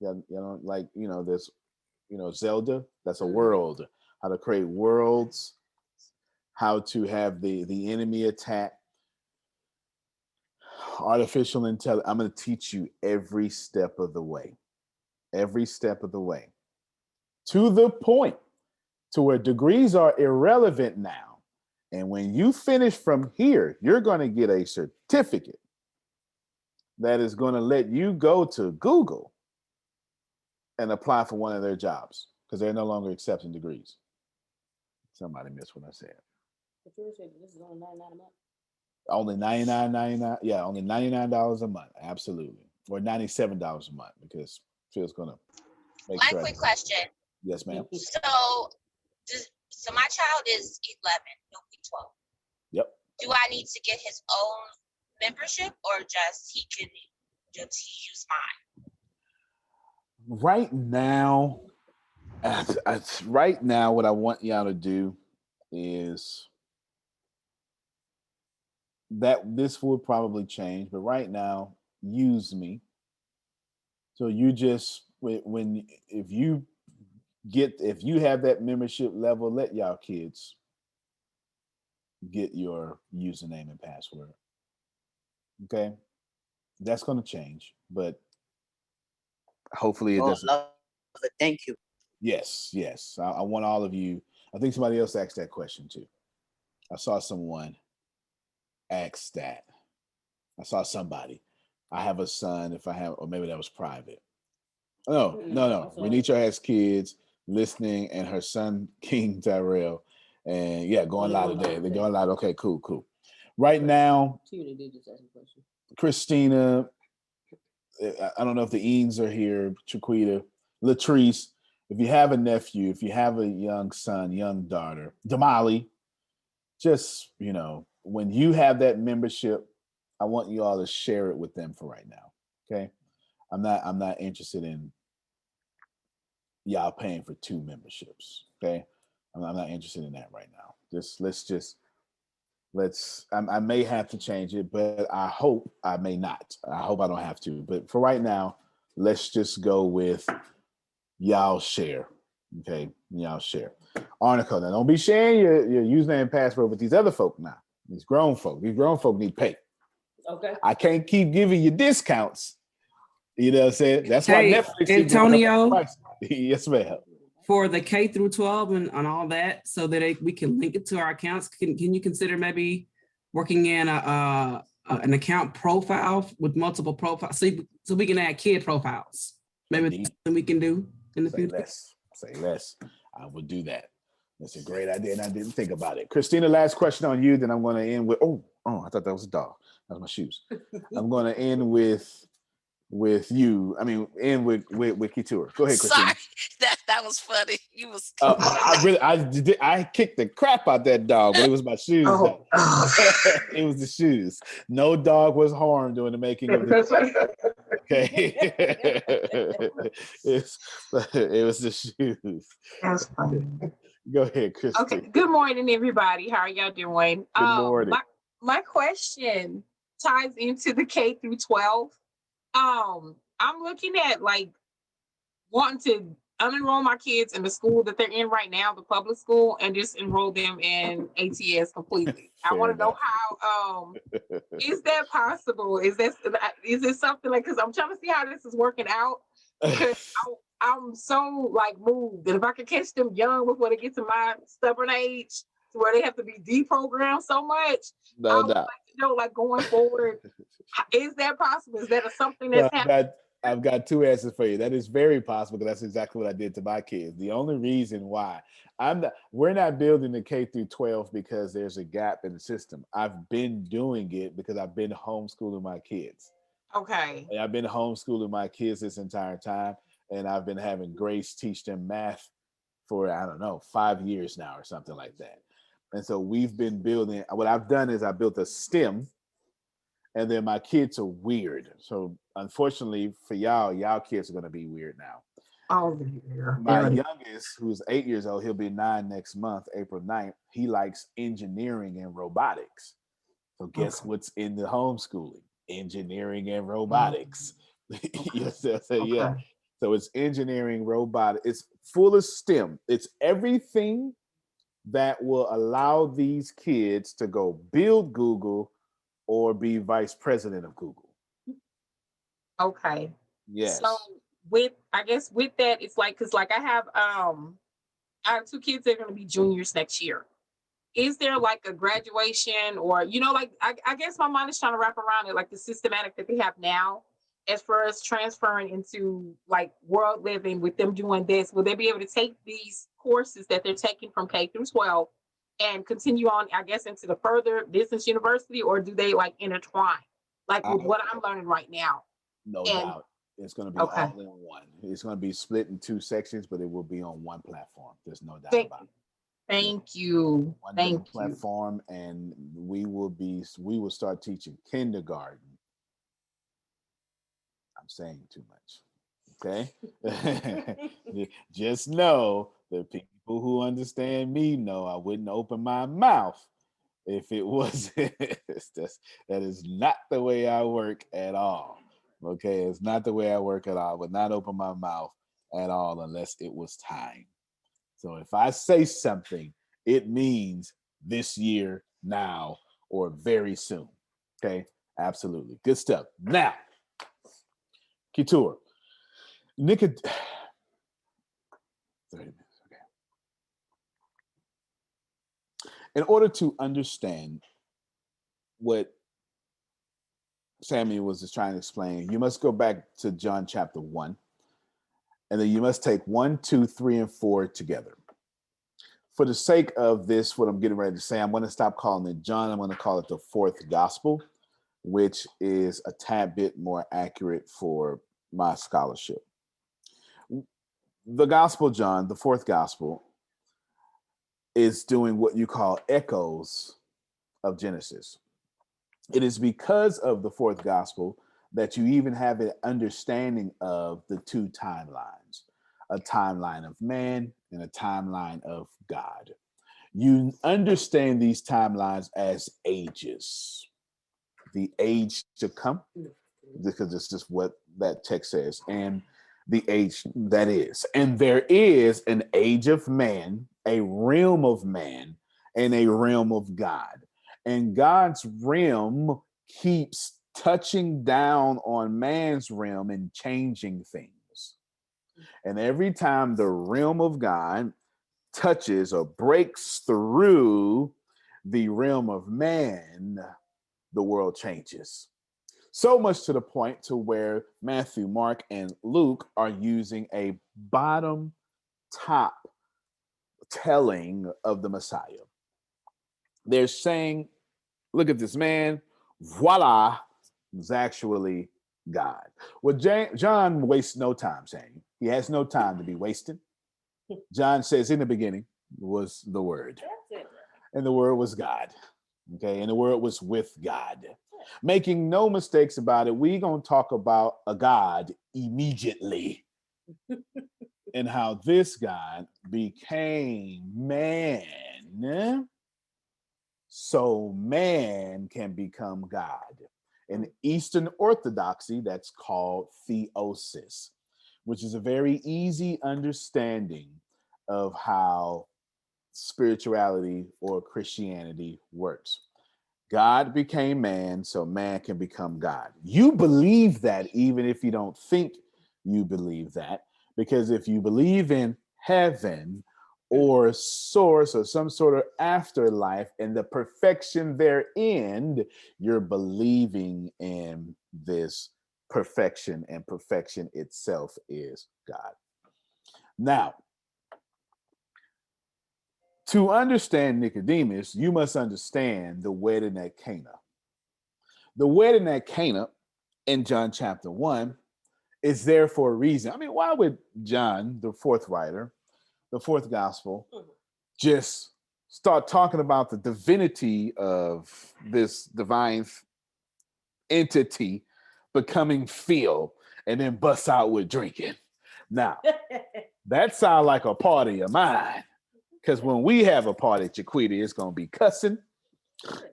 There's Zelda, that's a world. How to create worlds, how to have the enemy attack, artificial intelligence. I'm going to teach you every step of the way. Every step of the way. To the point to where degrees are irrelevant now. And when you finish from here, you're going to get a certificate that is going to let you go to Google and apply for one of their jobs because they're no longer accepting degrees. Somebody missed what I said. But you were saying this is only $99 a month. Only $99.99. Yeah, only $99 a month. Absolutely. Or $97 a month because Phil's going to make sure. One quick question. Yes, ma'am. So my child is 11, he'll be 12. Yep. Do I need to get his own membership or just he use mine? Right now, what I want y'all to do is that this will probably change, but right now, use me. So you just if you have that membership level, let y'all kids get your username and password. Okay, that's going to change, but hopefully it doesn't. Thank you. Yes. I want all of you. I think somebody else asked that question too. I saw someone ask that. I saw somebody. I have a son. Or maybe that was private. No. Renitra has kids listening, and her son King Tyrell, and going live today. They're going live. Okay, cool. Right now, Christina. I don't know if the Eanes are here. Chiquita, Latrice. If you have a nephew, if you have a young son, young daughter, Damali, just when you have that membership, I want you all to share it with them for right now. Okay, I'm not interested in y'all paying for 2 memberships. Okay, I'm not interested in that right now. I may have to change it, but I hope I may not. I hope I don't have to. But for right now, let's just go with y'all share. Okay, y'all share. Arnica, now don't be sharing your username and password with these other folk now. These grown folk. These grown folk need pay. Okay. I can't keep giving you discounts. You know what I'm saying? That's why Netflix. Antonio. Yes, ma'am. For the K through 12 and on all that, so that we can link it to our accounts. Can you consider maybe working in an account profile with multiple profiles, so we can add kid profiles? Maybe that's something we can do in the future. Say less. I will do that. That's a great idea, and I didn't think about it. Christina, last question on you. Then I'm going to end with. Oh, I thought that was a dog. That was my shoes. I'm going to end with you. I mean, end with Kitur. Go ahead, Christina. Sorry, that was funny. You was. I kicked the crap out that dog, but it was my shoes. It was the shoes. No dog was harmed during the making of the. Okay. It was the shoes. That's funny. Go ahead, Christy. Okay. Good morning, everybody. How are y'all doing? Good morning. My question ties into the K through 12. I'm looking at wanting to unenroll my kids in the school that they're in right now, the public school, and just enroll them in ATS completely. I want to know how is that possible? Is this something because I'm trying to see how this is working out, because I'm so moved that if I could catch them young before they get to my stubborn age, where they have to be deprogrammed so much. I would like to know, like going forward, is that possible? Is that something that's happening? I've got two answers for you. That is very possible because that's exactly what I did to my kids. The only reason why we're not building the K through 12 because there's a gap in the system. I've been doing it because I've been homeschooling my kids. Okay. I've been homeschooling my kids this entire time, and I've been having Grace teach them math for, I don't know, 5 years now or something like that. And so we've been building, what I've done is I built a STEM, and then my kids are weird. So unfortunately for y'all kids are going to be weird now. Oh, yeah. My youngest, who's 8 years old, he'll be 9 next month, April 9th. He likes engineering and robotics. So guess what's in the homeschooling? Engineering and robotics. Yeah. So it's engineering, robotics. It's full of STEM. It's everything that will allow these kids to go build Google or be vice president of Google. Okay. Yes. So with that, it's like, because like I have 2 kids that are going to be juniors next year. Is there like a graduation or, like, I guess my mind is trying to wrap around it, like the systematic that they have now as far as transferring into like world living with them doing this. Will they be able to take these courses that they're taking from K through 12 and continue on, I guess, into the further business university, or do they like intertwine like with what I'm learning right now? No doubt. It's going to be all in one. It's going to be split in 2 sections, but it will be on one platform. There's no doubt about it. Thank you. One platform, and we will start teaching kindergarten. I'm saying too much. Okay. Just know that people who understand me know I wouldn't open my mouth if it wasn't. That is not the way I work at all. Okay, it's not the way I work at all. I would not open my mouth at all unless it was time. So if I say something, it means this year, now, or very soon. Okay, absolutely. Good stuff. Now, Couture. 30 minutes, okay. In order to understand what Samuel was just trying to explain, you must go back to John chapter 1, and then you must take 1, 2, 3, and 4 together. For the sake of this, what I'm getting ready to say, I'm going to stop calling it John. I'm going to call it the 4th gospel, which is a tad bit more accurate for my scholarship. The gospel John, the 4th gospel, is doing what you call echoes of Genesis. It is because of the 4th gospel that you even have an understanding of the 2 timelines, a timeline of man and a timeline of God. You understand these timelines as ages. The age to come, because it's just what that text says, and the age that is. And there is an age of man, a realm of man, and a realm of God. And God's realm keeps touching down on man's realm and changing things. And every time the realm of God touches or breaks through the realm of man, the world changes. So much to the point to where Matthew, Mark, and Luke are using a bottom top telling of the Messiah. They're saying, look at this man, voila, is actually God. Well, John wastes no time saying, he has no time to be wasting. John says, in the beginning was the Word. And the Word was God. Okay, and the Word was with God. Making no mistakes about it, we're going to talk about a God immediately and how this God became man so man can become God. In Eastern Orthodoxy, that's called theosis, which is a very easy understanding of how spirituality or Christianity works. God became man so man can become God. You believe that even if you don't think you believe that, because if you believe in heaven or source or some sort of afterlife, and the perfection therein, you're believing in this perfection, and perfection itself is God. Now, to understand Nicodemus, you must understand the wedding at Cana. The wedding at Cana in John chapter 1 is there for a reason. I mean, why would John, the fourth writer, the fourth gospel, just start talking about the divinity of this divine entity becoming filled and then bust out with drinking? Now, that sounds like a party of mine. Because when we have a party at Chiquita, it's going to be cussing,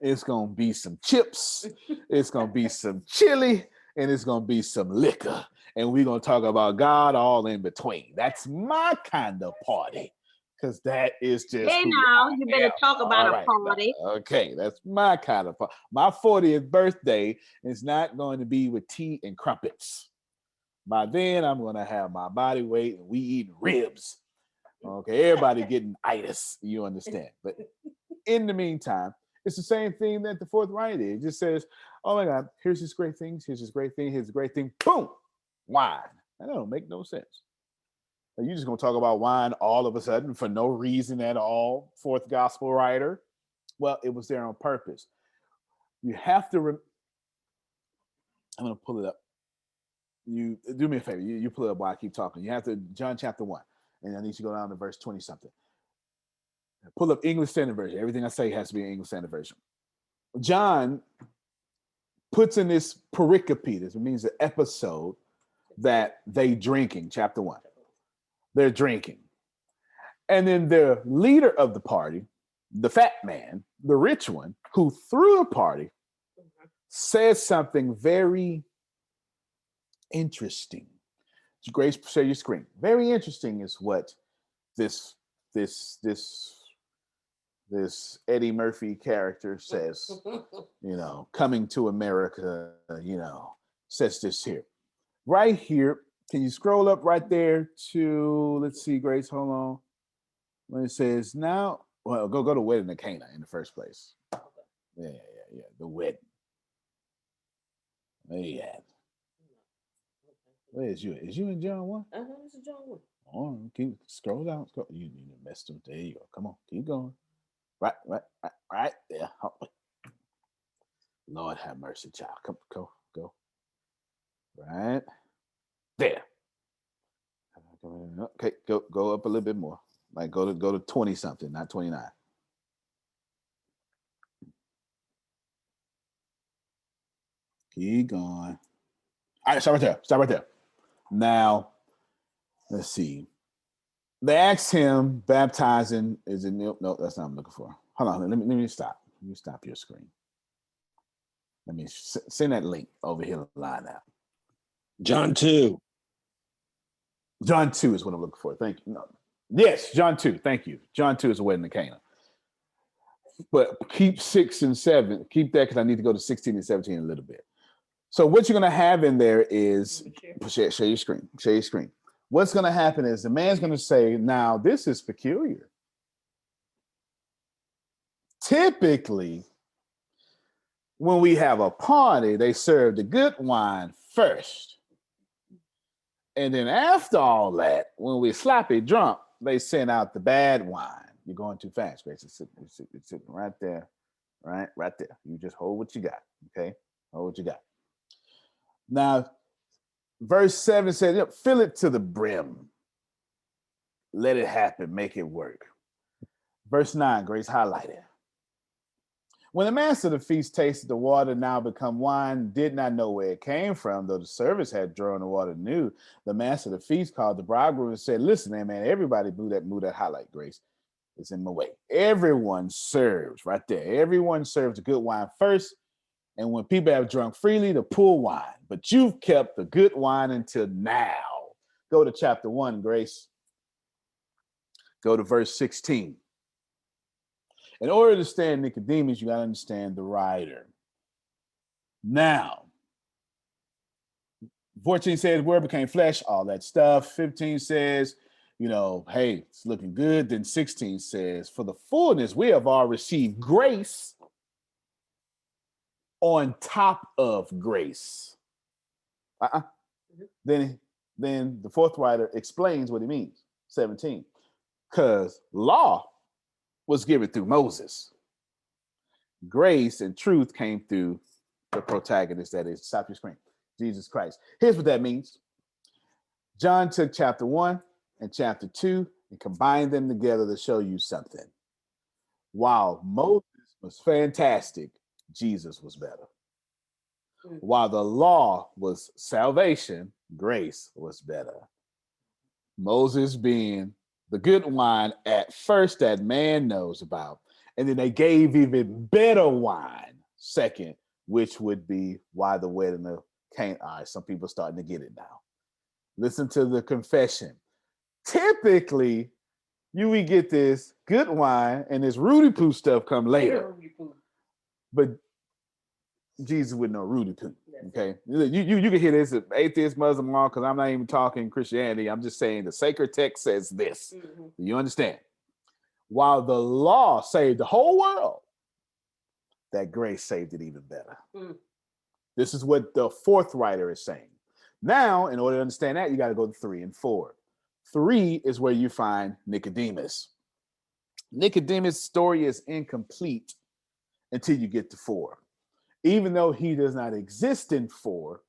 it's going to be some chips, it's going to be some chili, and it's going to be some liquor. And we're going to talk about God all in between. That's my kind of party. Because that is just. Hey, now, you better talk about a party. Okay, that's my kind of party. My 40th birthday is not going to be with tea and crumpets. By then, I'm going to have my body weight and we eating ribs. Okay, everybody getting itis, you understand. But in the meantime, it's the same thing that the fourth writer did. It just says, oh my God, here's this great thing, here's this great thing, here's this great thing, boom, wine. That don't make no sense. Are you just going to talk about wine all of a sudden for no reason at all, fourth gospel writer? Well, it was there on purpose. You have to, I'm going to pull it up. You do me a favor, you pull it up while I keep talking. You have to, John chapter 1. And I need to go down to verse 20 something. Pull up English Standard Version. Everything I say has to be an English Standard Version. John puts in this pericope, this means an episode, that they drinking, chapter 1. They're drinking. And then the leader of the party, the fat man, the rich one, who threw the party, says something very interesting. Grace, share your screen. Very interesting is what this Eddie Murphy character says, coming to America, says this here. Right here, can you scroll up right there to, let's see, Grace, hold on. When it says now, well, go to wedding at Cana in the first place. Yeah, the wedding. Yeah. Where is you? Is you in John 1? This is John 1. Oh, keep scroll down. You messed up. There you go. Come on, keep going. Right there. Oh. Lord have mercy, child. Come, go. Right there. Okay, go up a little bit more. Like go to 20 something, not 29. Keep going. All right, stop right there. Now, let's see. They asked him, baptizing, is it no, that's not what I'm looking for. Hold on, let me stop. Let me stop your screen. Let me send that link over here line out. John 2. John 2 is what I'm looking for. Thank you. No. Yes, John 2. Thank you. John 2 is the wedding of Cana. But keep 6 and 7. Keep that because I need to go to 16 and 17 in a little bit. So what you're going to have in there is, share your screen. Share your screen. What's going to happen is the man's going to say, now this is peculiar. Typically, when we have a party, they serve the good wine first. And then after all that, when we're sloppy drunk, they send out the bad wine. You're going too fast, Grace. It's sitting right there, right there. You just hold what you got, okay? Hold what you got. Now, verse 7 says, fill it to the brim. Let it happen. Make it work. Verse 9, Grace highlighted. When the master of the feast tasted the water now become wine, did not know where it came from, though the servants had drawn the water new. The master of the feast called the bridegroom and said, listen, man, everybody move that highlight, Grace. It's in my way. Everyone serves right there. Everyone serves the good wine first. And when people have drunk freely, the poor wine. But you've kept the good wine until now. Go to chapter 1, Grace. Go to verse 16. In order to understand Nicodemus, you got to understand the writer. Now, 14 says, word became flesh, all that stuff. 15 says, hey, it's looking good. Then 16 says, for the fullness, we have all received grace on top of grace. Then the fourth writer explains what he means. 17. Because law was given through Moses. Grace and truth came through the protagonist, that is, stop your screen, Jesus Christ. Here's what that means. John took chapter 1 and chapter 2 and combined them together to show you something. While Moses was fantastic, Jesus was better. While the law was salvation, grace was better. Moses being the good wine at first that man knows about, and then they gave even better wine second, which would be why the wedding of Cana. All right, some people are starting to get it now. Listen to the confession. Typically, we get this good wine and this Rudy Poo stuff come later. But Jesus with no Rudy Poo. Okay, you can hear this atheist, Muslim, all, because I'm not even talking Christianity. I'm just saying the sacred text says this. Do you understand? While the law saved the whole world, that grace saved it even better. This is what the fourth writer is saying. Now, in order to understand that, you got to go to 3 and 4. 3 is where you find Nicodemus. Nicodemus' story is incomplete until you get to 4. Even though he does not exist in 4,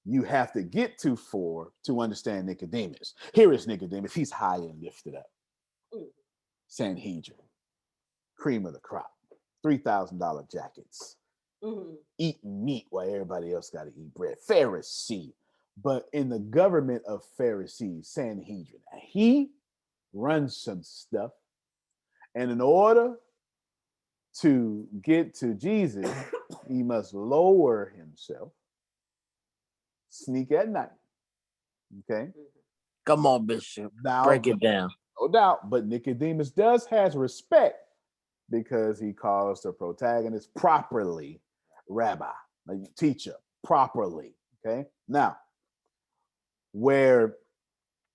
you have to get to 4 to understand Nicodemus. Here is Nicodemus. He's high and lifted up. Sanhedrin, cream of the crop, $3,000 jackets, eating meat while everybody else got to eat bread. Pharisee, but in the government of Pharisees, Sanhedrin, he runs some stuff. And in order to get to Jesus, he must lower himself, sneak at night. Okay? Come on, Bishop. Now, break it down. No doubt, but Nicodemus has respect because he calls the protagonist properly rabbi, like teacher, properly. Okay? Now, where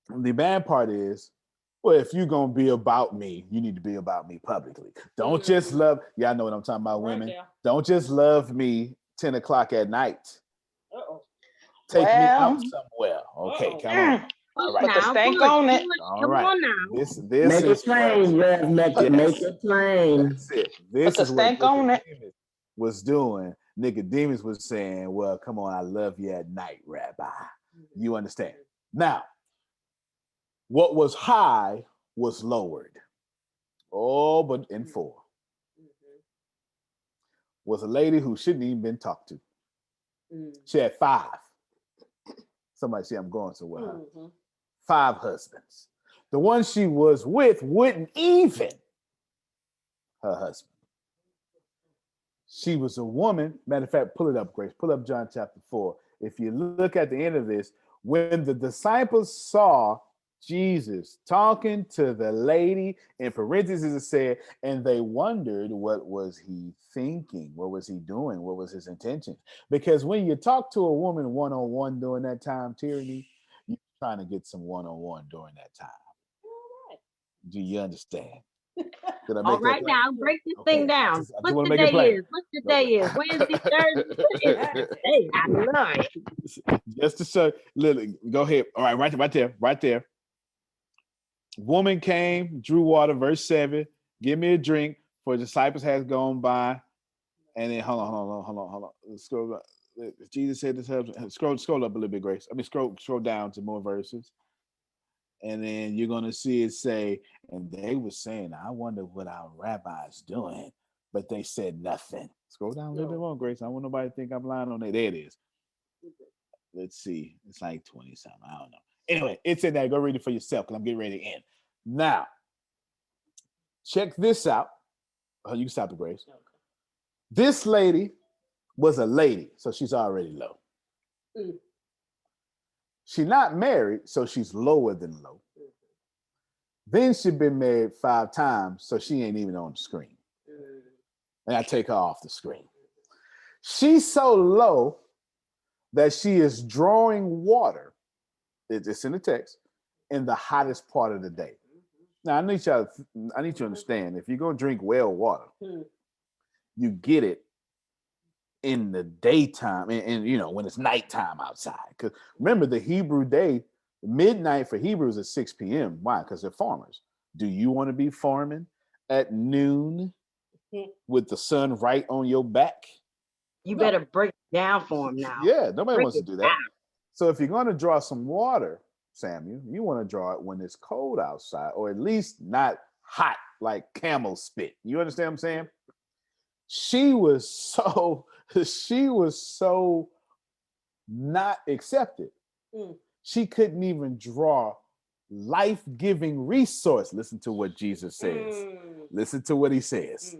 the bad part is, well, if you're going to be about me, you need to be about me publicly. Don't just love, y'all know what I'm talking about, women. Right. Don't just love me 10 o'clock at night. Take me out somewhere. Okay, come on. All right. Put the stank on it. All right. Come on now. This Make is it plain, what, make it plain. That's it. This is what Nicodemus was doing. Nicodemus was saying, well, come on, I love you at night, Rabbi. You understand? Now, what was high was lowered. Oh, but in 4 was a lady who shouldn't even been talked to. She had 5. Somebody say I'm going somewhere. 5 husbands. The one she was with wouldn't even her husband. She was a woman. Matter of fact, pull it up, Grace. Pull up John chapter 4. If you look at the end of this, when the disciples saw Jesus talking to the lady, in parentheses it said, and they wondered what was he thinking, what was he doing, what was his intention. Because when you talk to a woman one-on-one during that time, Tyranny, you're trying to get some one-on-one during that time. Do you understand? Did I make All right, that now break this thing down. What the day is? What the day is? Wednesday, Thursday. Hey, I love it. Just to show, Lily, go ahead. All right, right there. Woman came, drew water, verse 7. Give me a drink, for the disciples has gone by. And then hold on. Scroll. Jesus said this. Scroll up a little bit, Grace. I mean, scroll down to more verses. And then you're gonna see it say, and they were saying, I wonder what our rabbi's doing, but they said nothing. Scroll down a little bit more, Grace. I don't want nobody to think I'm lying on that. There it is. Let's see. It's like 20 something. I don't know. Anyway, it's in there. Go read it for yourself because I'm getting ready to end. Now, check this out. Oh, you can stop the Grace. Okay. This lady was a lady, so she's already low. She's not married, so she's lower than low. Then she's been married 5 times, so she ain't even on the screen. And I take her off the screen. She's so low that she is drawing water. It's in the text. in the hottest part of the day. Now I need you to understand, if you're gonna drink well water, you get it in the daytime and when it's nighttime outside. Because remember, the Hebrew day, midnight for Hebrews is 6 p.m. Why? Because they're farmers. Do you want to be farming at noon with the sun right on your back? You better break it down for him now. Yeah, nobody Break wants to it do that. down. So if you're going to draw some water, Samuel, you want to draw it when it's cold outside, or at least not hot like camel spit. You understand what I'm saying? She was so not accepted. She couldn't even draw life-giving resource. Listen to what Jesus says. Listen to what he says.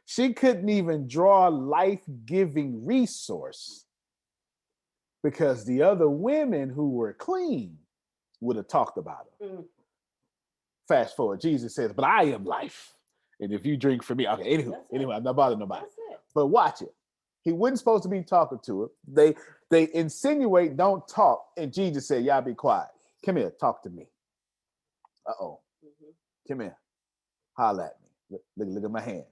She couldn't even draw life-giving resource because the other women who were clean would have talked about her. Fast forward, Jesus says, but I am life. And if you drink from me, okay, anyway, I'm not bothering nobody. But watch it. He wasn't supposed to be talking to her. They insinuate, don't talk. And Jesus said, y'all be quiet. Come here, talk to me. Come here. Holla at me. Look at my hand.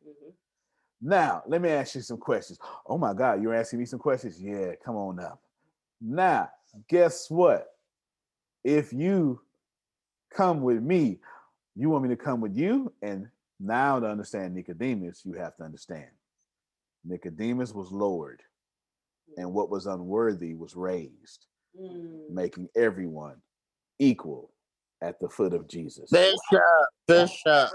Now, let me ask you some questions. Oh my God, you're asking me some questions? Yeah, come on up. Now, guess what? If you come with me, you want me to come with you? And now to understand Nicodemus, you have to understand. Nicodemus was lowered, and what was unworthy was raised, making everyone equal at the foot of Jesus. Bishop.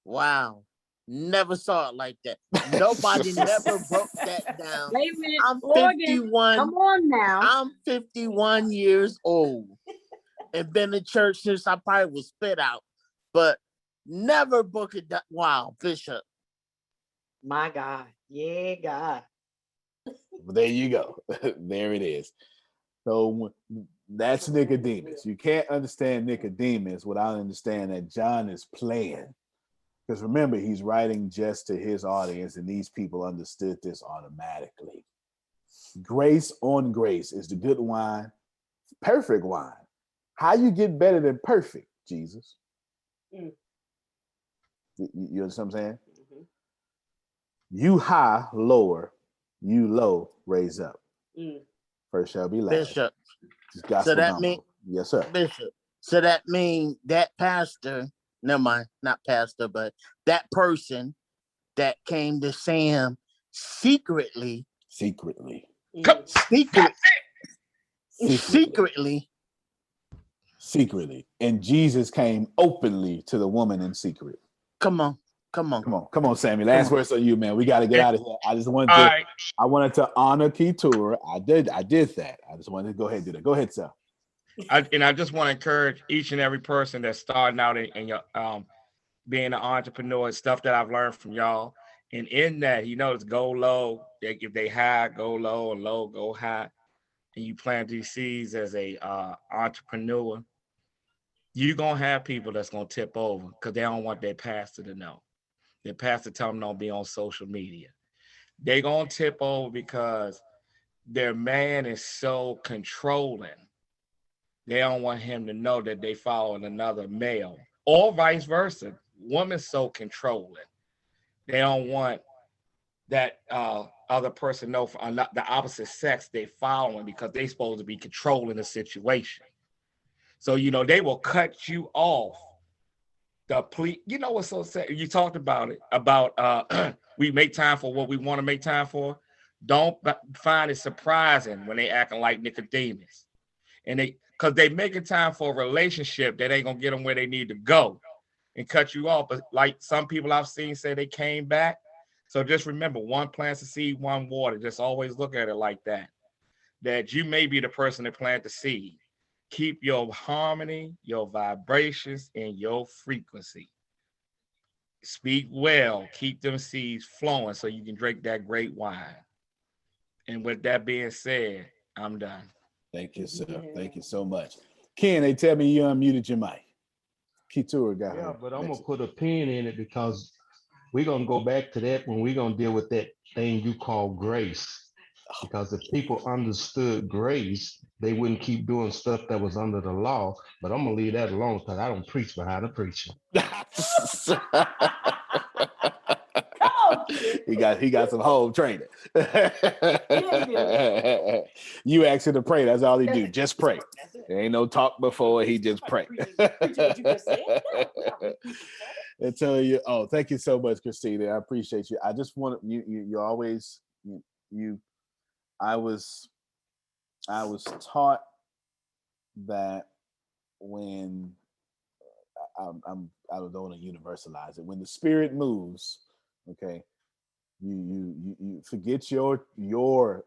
Wow. Never saw it like that. Nobody never broke that down. Wait a minute. I'm Morgan, 51. come on now. I'm 51 years old and been in church since I probably was spit out, but never book it that. Wow, Bishop. My God. Yeah, God. There you go. There it is. So that's Nicodemus. You can't understand Nicodemus without understanding that John is playing. Because remember, he's writing just to his audience, and these people understood this automatically. Grace on grace is the good wine, perfect wine. How you get better than perfect, Jesus? You understand what I'm saying? You high, lower. You low, raise up. First shall be last. Bishop. So that means, yes, sir. Bishop. So that means that pastor, never mind, not pastor, but that person that came to Sam secretly. Secretly. And Jesus came openly to the woman in secret. Come on, Sammy. Last words on you, man. We got to get out of here. I just wanted I wanted to honor Keturah. I did that. I just wanted to go ahead and do that. Go ahead, sir. I just want to encourage each and every person that's starting out in your being an entrepreneur and stuff that I've learned from y'all. And in that, it's go low. If they high, go low, and low, go high. And you plant these seeds as a entrepreneur, you're going to have people that's going to tip over because they don't want their pastor to know. Their pastor tell them don't be on social media. They're going to tip over because their man is so controlling. They don't want him to know that they following another male, or vice versa. Woman's so controlling. They don't want that other person know for the opposite sex they following because they supposed to be controlling the situation. So, they will cut you off. What's so sad? You talked about it, about we make time for what we want to make time for. Don't find it surprising when they acting like Nicodemus. And because they making time for a relationship that ain't going to get them where they need to go and cut you off. But like some people I've seen say they came back. So just remember, one plants the seed, one water. Just always look at it like that. That you may be the person that planted the seed. Keep your harmony, your vibrations, and your frequency. Speak well. Keep them seeds flowing so you can drink that great wine. And with that being said, I'm done. Thank you, sir. Thank you so much. Ken, they tell me you unmuted your mic. Keturah got Yeah, her. but I'm going to put a pin in it because we're going to go back to that when we're going to deal with that thing you call grace. Because if people understood grace, they wouldn't keep doing stuff that was under the law. But I'm gonna leave that alone because I don't preach behind the preacher. He got some home training. You ask him to pray. That's all he do. Just pray. There ain't no talk before. He just pray. I tell you. Oh, thank you so much, Christina. I appreciate you. I just want you. You always. I was taught that when I don't want to universalize it. When the Spirit moves, okay, you forget your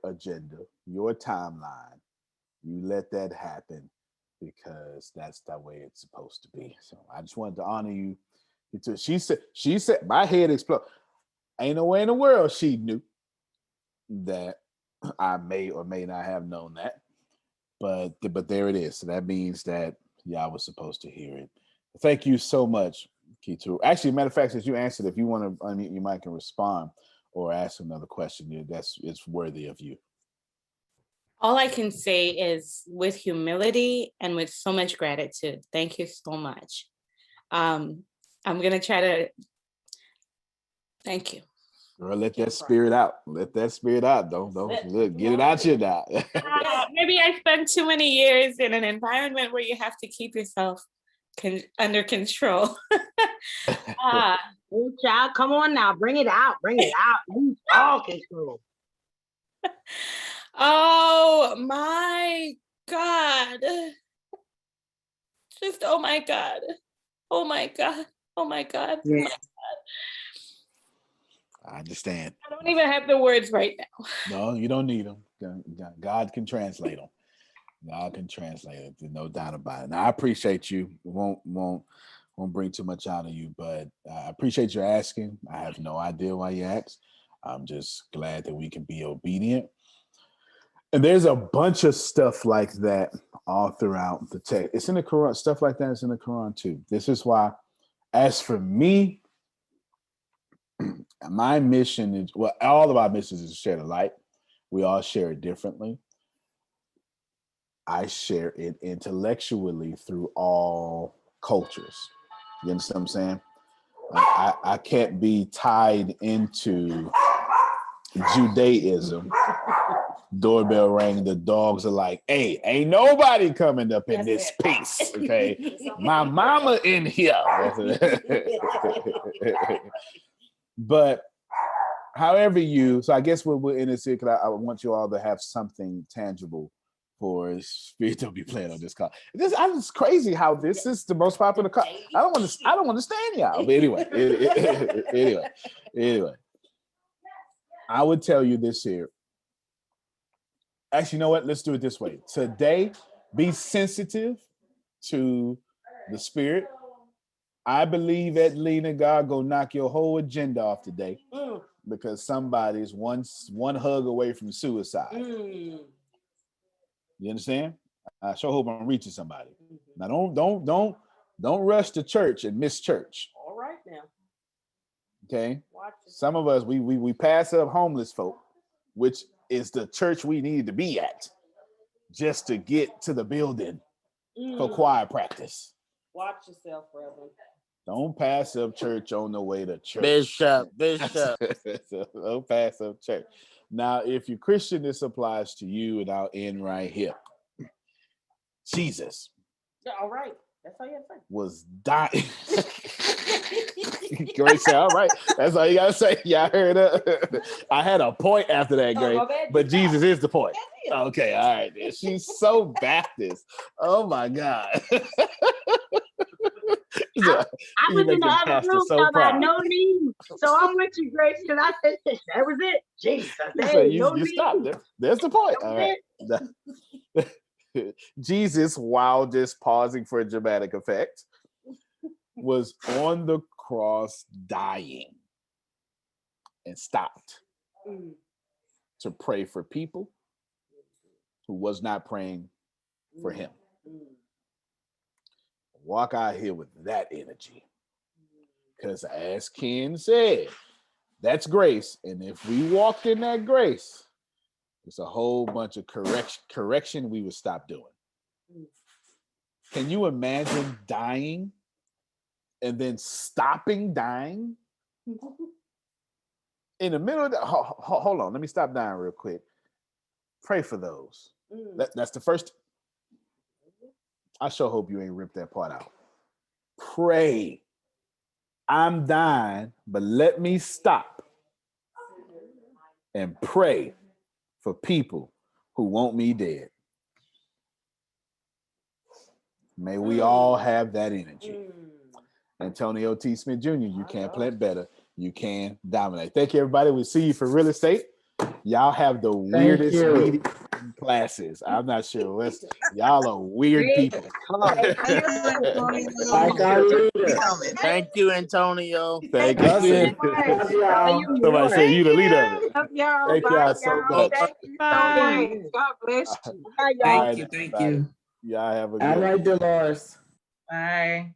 agenda, your timeline. You let that happen because that's the way it's supposed to be. So I just wanted to honor you. She said my head exploded. Ain't no way in the world she knew that I may or may not have known that. But there it is. So that means that y'all was supposed to hear it. Thank you so much, Kitu. Actually, matter of fact, since you answered, if you want to unmute your mic and respond or ask another question, it's worthy of you. All I can say is with humility and with so much gratitude. Thank you so much. I'm gonna try to. Thank you. Girl, let that spirit out. Let that spirit out. Don't look, get it out you now. Maybe I spent too many years in an environment where you have to keep yourself under control. Oh, child, come on now, bring it out. Lose all control. Oh my God. Just, oh my God. Oh my God. Oh my God. Yeah. Oh my God. I understand. I don't even have the words right now. No, you don't need them. God can translate them. God can translate it. There's no doubt about it. Now, I appreciate you. Won't bring too much out of you, but I appreciate you asking. I have no idea why you asked. I'm just glad that we can be obedient. And there's a bunch of stuff like that all throughout the text. It's in the Quran. Stuff like that is in the Quran too. This is why, as for me, my mission is, well, all of our missions is to share the light. We all share it differently. I share it intellectually through all cultures. You understand what I'm saying? I can't be tied into Judaism. Doorbell rang, the dogs are like, hey, ain't nobody coming up in this piece, okay? My mama in here. But however so I guess we're in this here because I want you all to have something tangible for Spirit to be playing on this call. It's crazy how this is the most popular call. I don't understand y'all. But anyway. I would tell you this here. Actually, you know what? Let's do it this way. Today, be sensitive to the Spirit. I believe at Lena, God gonna knock your whole agenda off today because somebody's one hug away from suicide. You understand? I sure hope I'm reaching somebody. Now, don't rush to church and miss church. All right now. Okay. Some of us we pass up homeless folk, which is the church we need to be at, just to get to the building for choir practice. Watch yourself, Reverend. Don't pass up church on the way to church. Bishop. Don't pass up church. Now, if you're Christian, this applies to you, and I'll end right here. Jesus. Yeah, all right. That's all you have to say. Was dying. Grace said, all right. That's all you got to say. Y'all heard it. I had a point after that, Grace. But Jesus is the point. Okay, all right. She's so Baptist. Oh, my God. I was in the other room so about no need. So I'm with you, Grace, because I said that was it. Jesus. So you stopped there. There's the point. All right. Jesus, while just pausing for a dramatic effect, was on the cross dying and stopped to pray for people who was not praying for him. Walk out here with that energy. Because as Ken said, that's grace. And if we walked in that grace, It's a whole bunch of correction we would stop doing. Can you imagine dying and then stopping dying? In the middle of the, hold on, let me stop dying real quick. Pray for those. That's the first. I sure hope you ain't ripped that part out. Pray. I'm dying, but let me stop and pray for people who want me dead. May we all have that energy. Antonio T. Smith Jr., you can plant better. You can dominate. Thank you, everybody. We'll see you for real estate. Y'all have the weirdest meeting classes. I'm not sure. Y'all are weird people. Thank you, Antonio. Thank you. Somebody say you the leader of it. Thank y'all so much. God bless you. Thank you. Y'all have a good All right, Dolores. Bye.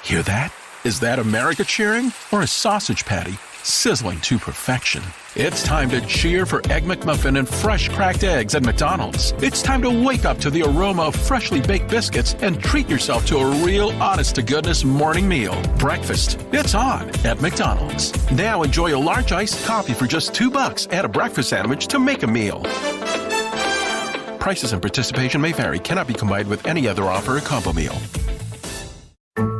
Hear that? Is that America cheering or a sausage patty sizzling to perfection? It's time to cheer for Egg McMuffin and fresh cracked eggs at McDonald's. It's time to wake up to the aroma of freshly baked biscuits and treat yourself to a real honest-to-goodness morning meal. Breakfast. It's on at McDonald's. Now enjoy a large iced coffee for just $2 and a breakfast sandwich to make a meal. Prices and participation may vary. Cannot be combined with any other offer or combo meal.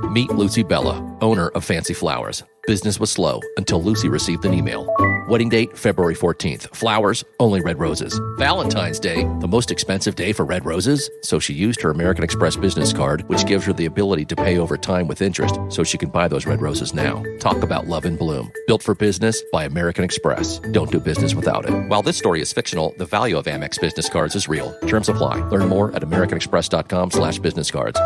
Meet Lucy Bella, owner of Fancy Flowers. Business was slow until Lucy received an email. Wedding date, February 14th. Flowers, only red roses. Valentine's Day, the most expensive day for red roses? So she used her American Express business card, which gives her the ability to pay over time with interest, so she can buy those red roses now. Talk about love in bloom. Built for business by American Express. Don't do business without it. While this story is fictional, the value of Amex business cards is real. Terms apply. Learn more at americanexpress.com/business cards.